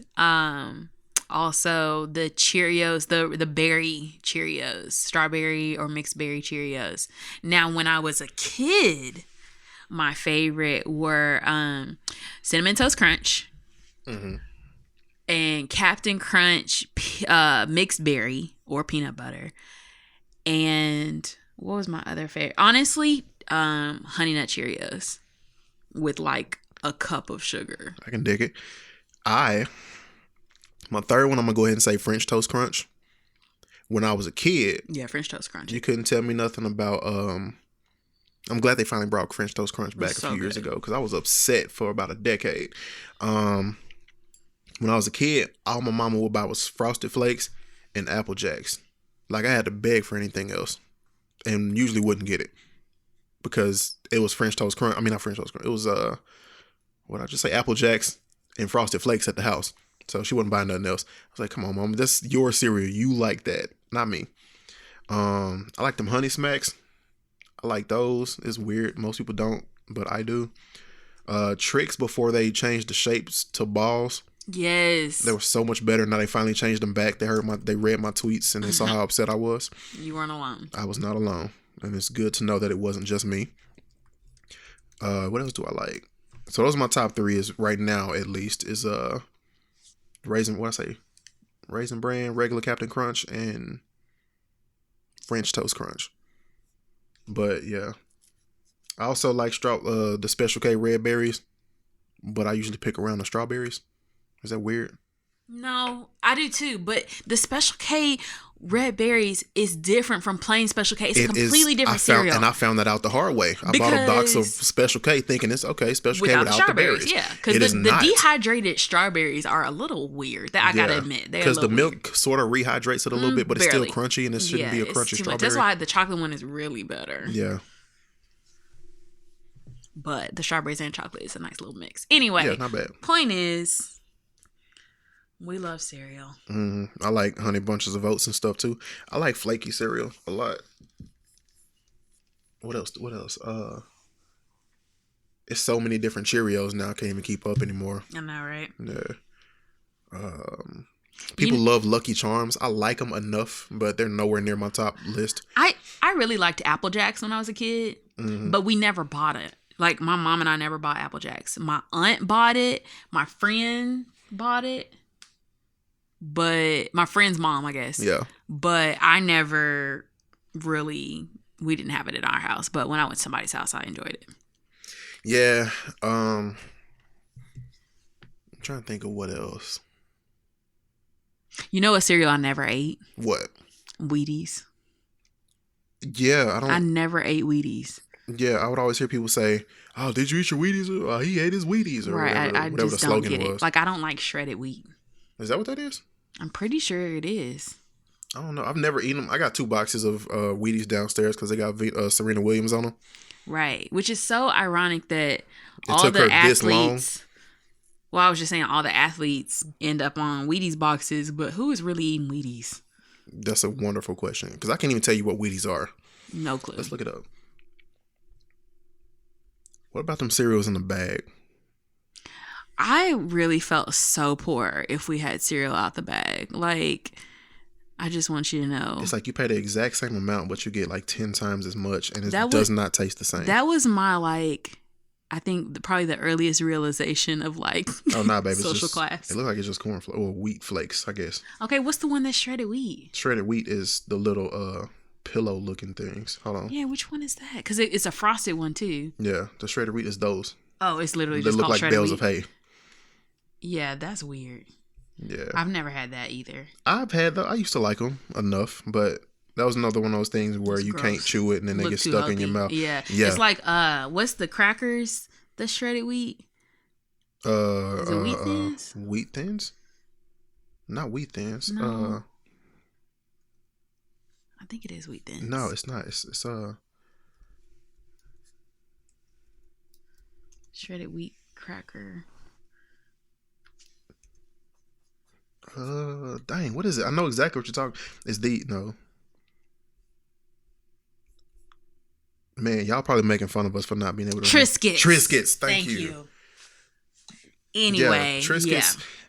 [SPEAKER 2] also the Cheerios, the berry Cheerios, strawberry or mixed berry Cheerios. Now, when I was a kid, my favorite were Cinnamon Toast Crunch, and Captain Crunch mixed berry or peanut butter, and what was my other favorite? Honestly, Honey Nut Cheerios with like a cup of sugar.
[SPEAKER 1] I can dig it. My third one, I'm gonna go ahead and say French Toast Crunch. When I was a kid,
[SPEAKER 2] French Toast Crunch.
[SPEAKER 1] You couldn't tell me nothing about. I'm glad they finally brought French Toast Crunch back a few years ago, because I was upset for about a decade. When I was a kid, all my mama would buy was Frosted Flakes and Apple Jacks. Like, I had to beg for anything else, and usually wouldn't get it because it was French Toast Crunch. I mean, not French Toast Crunch. It was what I just say, Apple Jacks and Frosted Flakes at the house. So she wasn't buying nothing else. I was like, come on, mom, that's your cereal. You like that, not me. I like them Honey Smacks. I like those. It's weird. Most people don't, but I do. Tricks, before they changed the shapes to balls.
[SPEAKER 2] Yes.
[SPEAKER 1] They were so much better. Now they finally changed them back. They read my tweets and they saw how upset I was.
[SPEAKER 2] You weren't alone.
[SPEAKER 1] I was not alone. And it's good to know that it wasn't just me. What else do I like? So those are my top 3 is right now, at least, is Raisin Raisin Bran, regular Captain Crunch, and French Toast Crunch. But yeah, I also like the Special K red berries, but I usually pick around the strawberries. Is that weird?
[SPEAKER 2] No, I do too. But the Special K red berries is different from plain Special K. It's a completely different cereal.
[SPEAKER 1] And I found that out the hard way. I bought a box of Special K thinking it's okay, Special K without the berries.
[SPEAKER 2] Yeah, because the dehydrated strawberries are a little weird. I gotta admit, because
[SPEAKER 1] the milk sort of rehydrates it a little bit, but
[SPEAKER 2] barely.
[SPEAKER 1] It's still crunchy, and it shouldn't be a crunchy strawberry.
[SPEAKER 2] That's why the chocolate one is really better.
[SPEAKER 1] Yeah.
[SPEAKER 2] But the strawberries and chocolate is a nice little mix. Anyway,
[SPEAKER 1] yeah, not bad.
[SPEAKER 2] Point is, we love cereal.
[SPEAKER 1] I like Honey Bunches of Oats and stuff too. I like flaky cereal a lot. What else? It's so many different Cheerios now. I can't even keep up anymore.
[SPEAKER 2] I know, right?
[SPEAKER 1] Yeah. People love Lucky Charms. I like them enough, but they're nowhere near my top list.
[SPEAKER 2] I really liked Apple Jacks when I was a kid, but we never bought it. Like, my mom and I never bought Apple Jacks. My aunt bought it. My friend bought it. But my friend's mom, I guess.
[SPEAKER 1] Yeah.
[SPEAKER 2] But I never really, we didn't have it at our house. But when I went to somebody's house, I enjoyed it.
[SPEAKER 1] Yeah. I'm trying to think of what else.
[SPEAKER 2] You know a cereal I never ate?
[SPEAKER 1] What?
[SPEAKER 2] Wheaties.
[SPEAKER 1] Yeah,
[SPEAKER 2] I never ate Wheaties.
[SPEAKER 1] Yeah, I would always hear people say, "Oh, did you eat your Wheaties?" He ate his Wheaties, or
[SPEAKER 2] right?
[SPEAKER 1] Whatever
[SPEAKER 2] just
[SPEAKER 1] the slogan
[SPEAKER 2] don't get
[SPEAKER 1] was.
[SPEAKER 2] it. Like, I don't like shredded wheat.
[SPEAKER 1] Is that what that is?
[SPEAKER 2] I'm pretty sure it is.
[SPEAKER 1] I don't know. I've never eaten them. I got 2 boxes of Wheaties downstairs because they got Serena Williams on them.
[SPEAKER 2] Right, which is so ironic that all the athletes. Well, I was just saying all the athletes end up on Wheaties boxes, but who is really eating Wheaties?
[SPEAKER 1] That's a wonderful question because I can't even tell you what Wheaties are.
[SPEAKER 2] No clue.
[SPEAKER 1] Let's look it up. What about them cereals in the bag?
[SPEAKER 2] I really felt so poor if we had cereal out the bag. Like, I just want you to know.
[SPEAKER 1] It's like you pay the exact same amount, but you get like 10 times as much, and it does not taste the same.
[SPEAKER 2] That was my, I think probably the earliest realization of
[SPEAKER 1] oh, nah, baby,
[SPEAKER 2] social class.
[SPEAKER 1] It looks like it's just corn or wheat flakes, I guess.
[SPEAKER 2] Okay, what's the one that's shredded wheat?
[SPEAKER 1] Shredded wheat is the little pillow looking things. Hold on.
[SPEAKER 2] Yeah, which one is that? Because it's a frosted one too.
[SPEAKER 1] Yeah, the shredded wheat is those.
[SPEAKER 2] Oh, it's literally
[SPEAKER 1] they
[SPEAKER 2] just
[SPEAKER 1] look
[SPEAKER 2] called
[SPEAKER 1] like
[SPEAKER 2] shredded
[SPEAKER 1] bales
[SPEAKER 2] wheat.
[SPEAKER 1] of hay.
[SPEAKER 2] Yeah, that's weird.
[SPEAKER 1] Yeah,
[SPEAKER 2] I've never had that either.
[SPEAKER 1] I've had I used to like them enough, but that was another one of those things where you can't chew it and then they get stuck in your mouth.
[SPEAKER 2] Yeah, it's like what's the crackers? The shredded wheat. Is it Wheat Thins?
[SPEAKER 1] Wheat Thins? Not Wheat Thins.
[SPEAKER 2] No. I think it is Wheat Thins.
[SPEAKER 1] No, it's not. It's
[SPEAKER 2] shredded wheat cracker.
[SPEAKER 1] Dang, what is it? I know exactly what you're talking. No. Man, y'all probably making fun of us for not being able to.
[SPEAKER 2] Triscuits.
[SPEAKER 1] Triscuits. Thank you.
[SPEAKER 2] Anyway,
[SPEAKER 1] Triscuits.
[SPEAKER 2] Yeah.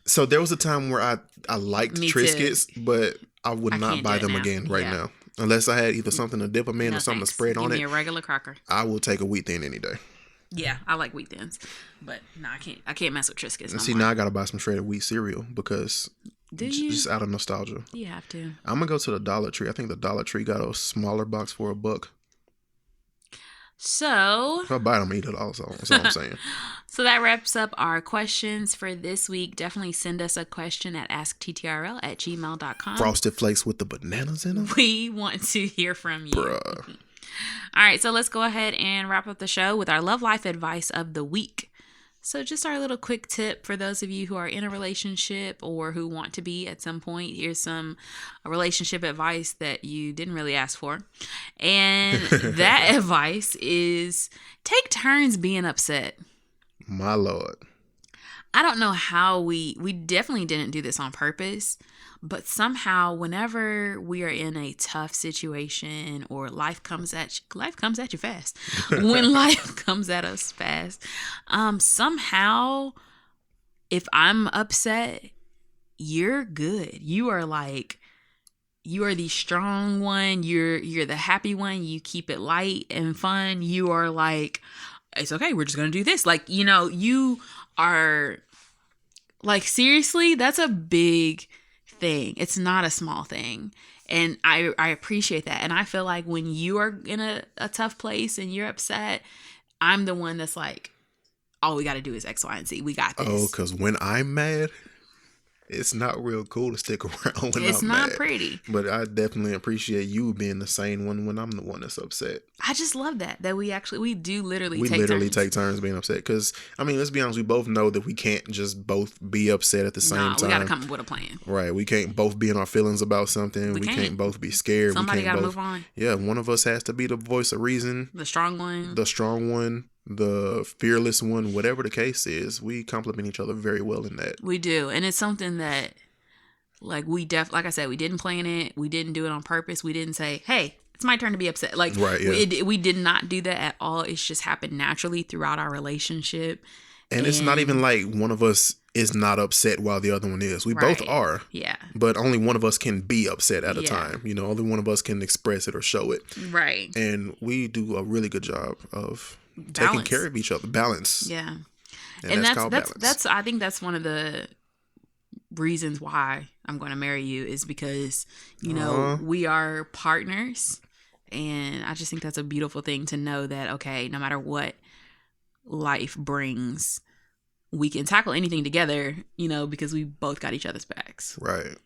[SPEAKER 1] So there was a time where I liked Triscuits, but I would not buy them again now. Unless I had either something to dip them in or something to spread on it.
[SPEAKER 2] Give me a regular cracker.
[SPEAKER 1] I will take a Wheat Thin any day.
[SPEAKER 2] Yeah, I like Wheat Thins, but no, I can't mess with Triscuits.
[SPEAKER 1] And see, now I gotta buy some shredded wheat cereal because just out of nostalgia.
[SPEAKER 2] You have to.
[SPEAKER 1] I'm gonna go to the Dollar Tree. I think the Dollar Tree got a smaller box for $1.
[SPEAKER 2] So
[SPEAKER 1] if I buy them, eat it also. That's all I'm saying.
[SPEAKER 2] So that wraps up our questions for this week. Definitely send us a question at askttrl@gmail.com.
[SPEAKER 1] Frosted Flakes with the bananas in them.
[SPEAKER 2] We want to hear from you.
[SPEAKER 1] Bruh.
[SPEAKER 2] All right, so let's go ahead and wrap up the show with our love life advice of the week. So just our little quick tip for those of you who are in a relationship or who want to be at some point. Here's some relationship advice that you didn't really ask for. And that advice is take turns being upset.
[SPEAKER 1] My Lord.
[SPEAKER 2] I don't know how we definitely didn't do this on purpose, but somehow whenever we are in a tough situation or life comes at you fast. When life comes at us fast, somehow if I'm upset, you're good. You are the strong one. You're the happy one. You keep it light and fun. You are like, it's okay. We're just going to do this. Like, you are like, seriously, that's a big thing. It's not a small thing. And I appreciate that. And I feel like when you are in a tough place and you're upset, I'm the one that's like, all we got to do is X, Y, and Z. We got this.
[SPEAKER 1] Oh, because when I'm mad, it's not real cool to stick around when I'm mad.
[SPEAKER 2] It's not pretty.
[SPEAKER 1] But I definitely appreciate you being the sane one when I'm the one that's upset.
[SPEAKER 2] I just love that we do literally
[SPEAKER 1] take turns being upset. Because, I mean, let's be honest, we both know that we can't just both be upset at the same time.
[SPEAKER 2] We got to come up with a plan.
[SPEAKER 1] Right. We can't both be in our feelings about something. We can't both be scared.
[SPEAKER 2] Somebody got to move on.
[SPEAKER 1] Yeah, one of us has to be the voice of reason.
[SPEAKER 2] The strong one.
[SPEAKER 1] The fearless one, whatever the case is. We complement each other very well in that.
[SPEAKER 2] We do. And it's something that, like, like I said, we didn't plan it. We didn't do it on purpose. We didn't say, hey, it's my turn to be upset. Like,
[SPEAKER 1] right, yeah.
[SPEAKER 2] we did not do that at all. It's just happened naturally throughout our relationship.
[SPEAKER 1] And it's not even like one of us is not upset while the other one is. We both are.
[SPEAKER 2] Yeah.
[SPEAKER 1] But only one of us can be upset at a time. You know, only one of us can express it or show it.
[SPEAKER 2] Right.
[SPEAKER 1] And we do a really good job of taking care of each other. Balance.
[SPEAKER 2] Yeah.
[SPEAKER 1] And that's called balance.
[SPEAKER 2] I think that's one of the reasons why I'm going to marry you is because, you know, we are partners. And I just think that's a beautiful thing to know that, okay, no matter what life brings, we can tackle anything together, you know, because we both got each other's backs.
[SPEAKER 1] Right.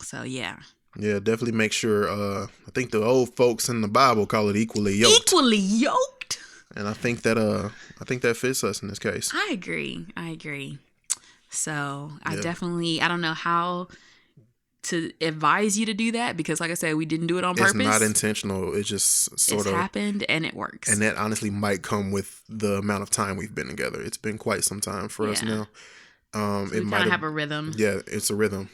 [SPEAKER 2] So, yeah.
[SPEAKER 1] Yeah, definitely make sure, I think the old folks in the Bible call it equally yoked.
[SPEAKER 2] Equally yoked?
[SPEAKER 1] And I think that fits us in this case.
[SPEAKER 2] I agree. So, I don't know how to advise you to do that because, like I said, we didn't do it on purpose.
[SPEAKER 1] It's not intentional. It just sort of
[SPEAKER 2] happened and it works.
[SPEAKER 1] And that honestly might come with the amount of time we've been together. It's been quite some time for us now.
[SPEAKER 2] So it might have a rhythm.
[SPEAKER 1] Yeah, it's a rhythm.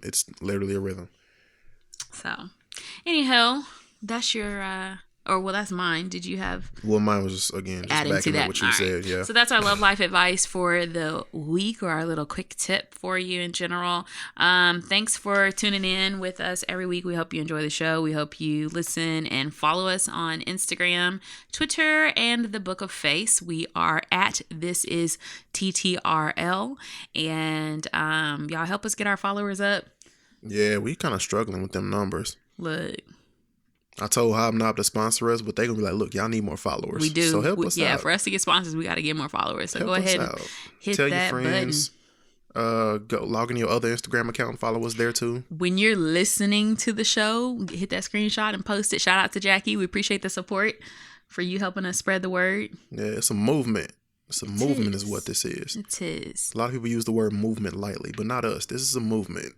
[SPEAKER 1] It's literally a rhythm.
[SPEAKER 2] So, anyhow, that's your that's mine. Did you have?
[SPEAKER 1] Well, mine was just
[SPEAKER 2] adding to that.
[SPEAKER 1] What you said, yeah.
[SPEAKER 2] So that's our love life advice for the week, or our little quick tip for you in general. Thanks for tuning in with us every week. We hope you enjoy the show. We hope you listen and follow us on Instagram, Twitter, and the Book of Face. We are at This Is TTRL, and y'all help us get our followers up.
[SPEAKER 1] Yeah, we kind of struggling with them numbers.
[SPEAKER 2] Look.
[SPEAKER 1] I told Hobnob to sponsor us, but they're going to be like, look, y'all need more followers.
[SPEAKER 2] We do.
[SPEAKER 1] So help us out.
[SPEAKER 2] Yeah, for us to get sponsors, we got to get more followers. So go ahead and hit
[SPEAKER 1] Tell
[SPEAKER 2] that
[SPEAKER 1] your friends, button. Go log in your other Instagram account and follow us there too.
[SPEAKER 2] When you're listening to the show, hit that screenshot and post it. Shout out to Jackie. We appreciate the support for you helping us spread the word.
[SPEAKER 1] Yeah, it's a movement. Movement is what this is.
[SPEAKER 2] It is.
[SPEAKER 1] A lot of people use the word movement lightly, but not us. This is a movement.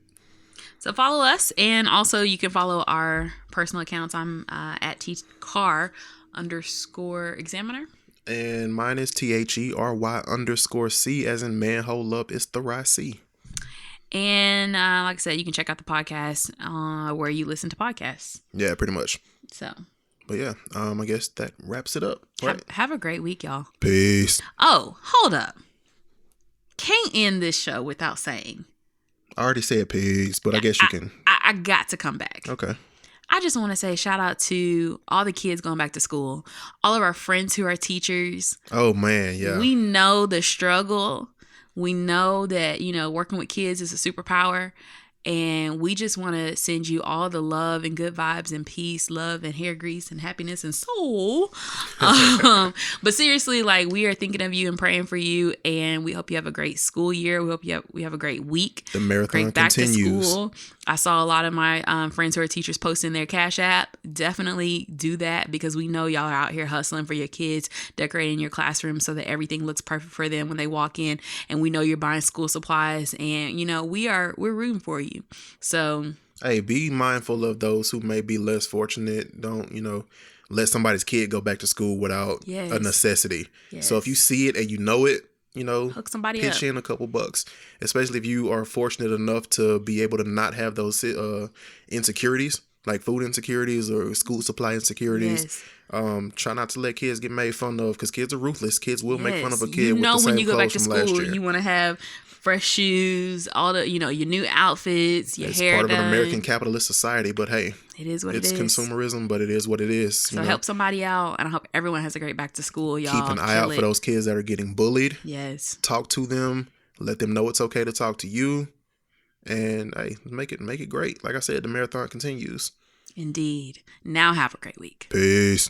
[SPEAKER 2] So follow us, and also you can follow our personal accounts. I'm at tcar_examiner.
[SPEAKER 1] And mine is THERY_C as in man, hold up, it's the right C.
[SPEAKER 2] And like I said, you can check out the podcast where you listen to podcasts.
[SPEAKER 1] Yeah, pretty much.
[SPEAKER 2] So.
[SPEAKER 1] But yeah, I guess that wraps it up. Right?
[SPEAKER 2] Have a great week, y'all.
[SPEAKER 1] Peace.
[SPEAKER 2] Oh, hold up. Can't end this show without saying.
[SPEAKER 1] I already said peace, but I guess you can.
[SPEAKER 2] I got to come back.
[SPEAKER 1] Okay.
[SPEAKER 2] I just want to say shout out to all the kids going back to school, all of our friends who are teachers.
[SPEAKER 1] Oh, man, yeah.
[SPEAKER 2] We know the struggle. We know that, working with kids is a superpower. And we just want to send you all the love and good vibes and peace, love and hair grease and happiness and soul. But seriously, like, we are thinking of you and praying for you. And we hope you have a great school year. We hope we have a great week.
[SPEAKER 1] The marathon
[SPEAKER 2] great back
[SPEAKER 1] continues.
[SPEAKER 2] To school. I saw a lot of my friends who are teachers posting their Cash App. Definitely do that because we know y'all are out here hustling for your kids, decorating your classroom so that everything looks perfect for them when they walk in. And we know you're buying school supplies. And, we're rooting for you. So,
[SPEAKER 1] hey, be mindful of those who may be less fortunate. Don't, let somebody's kid go back to school without a necessity. Yes. So if you see it and you know it,
[SPEAKER 2] hook somebody
[SPEAKER 1] pitch in a couple bucks, especially if you are fortunate enough to be able to not have those insecurities, like food insecurities or school supply insecurities. Yes. Try not to let kids get made fun of because kids are ruthless. Kids will make fun of a kid with the same
[SPEAKER 2] when you go back to
[SPEAKER 1] from last
[SPEAKER 2] school,
[SPEAKER 1] year.
[SPEAKER 2] You want to have fresh shoes, all the, your new outfits, your hair done.
[SPEAKER 1] It's part of an American capitalist society, but hey,
[SPEAKER 2] it is what it is.
[SPEAKER 1] It's consumerism, but it is what it is.
[SPEAKER 2] So help somebody out, and I hope everyone has a great back to school, y'all.
[SPEAKER 1] Keep an eye out for those kids that are getting bullied.
[SPEAKER 2] Yes.
[SPEAKER 1] Talk to them. Let them know it's okay to talk to you. And hey, make it great. Like I said, the marathon continues.
[SPEAKER 2] Indeed. Now have a great week.
[SPEAKER 1] Peace.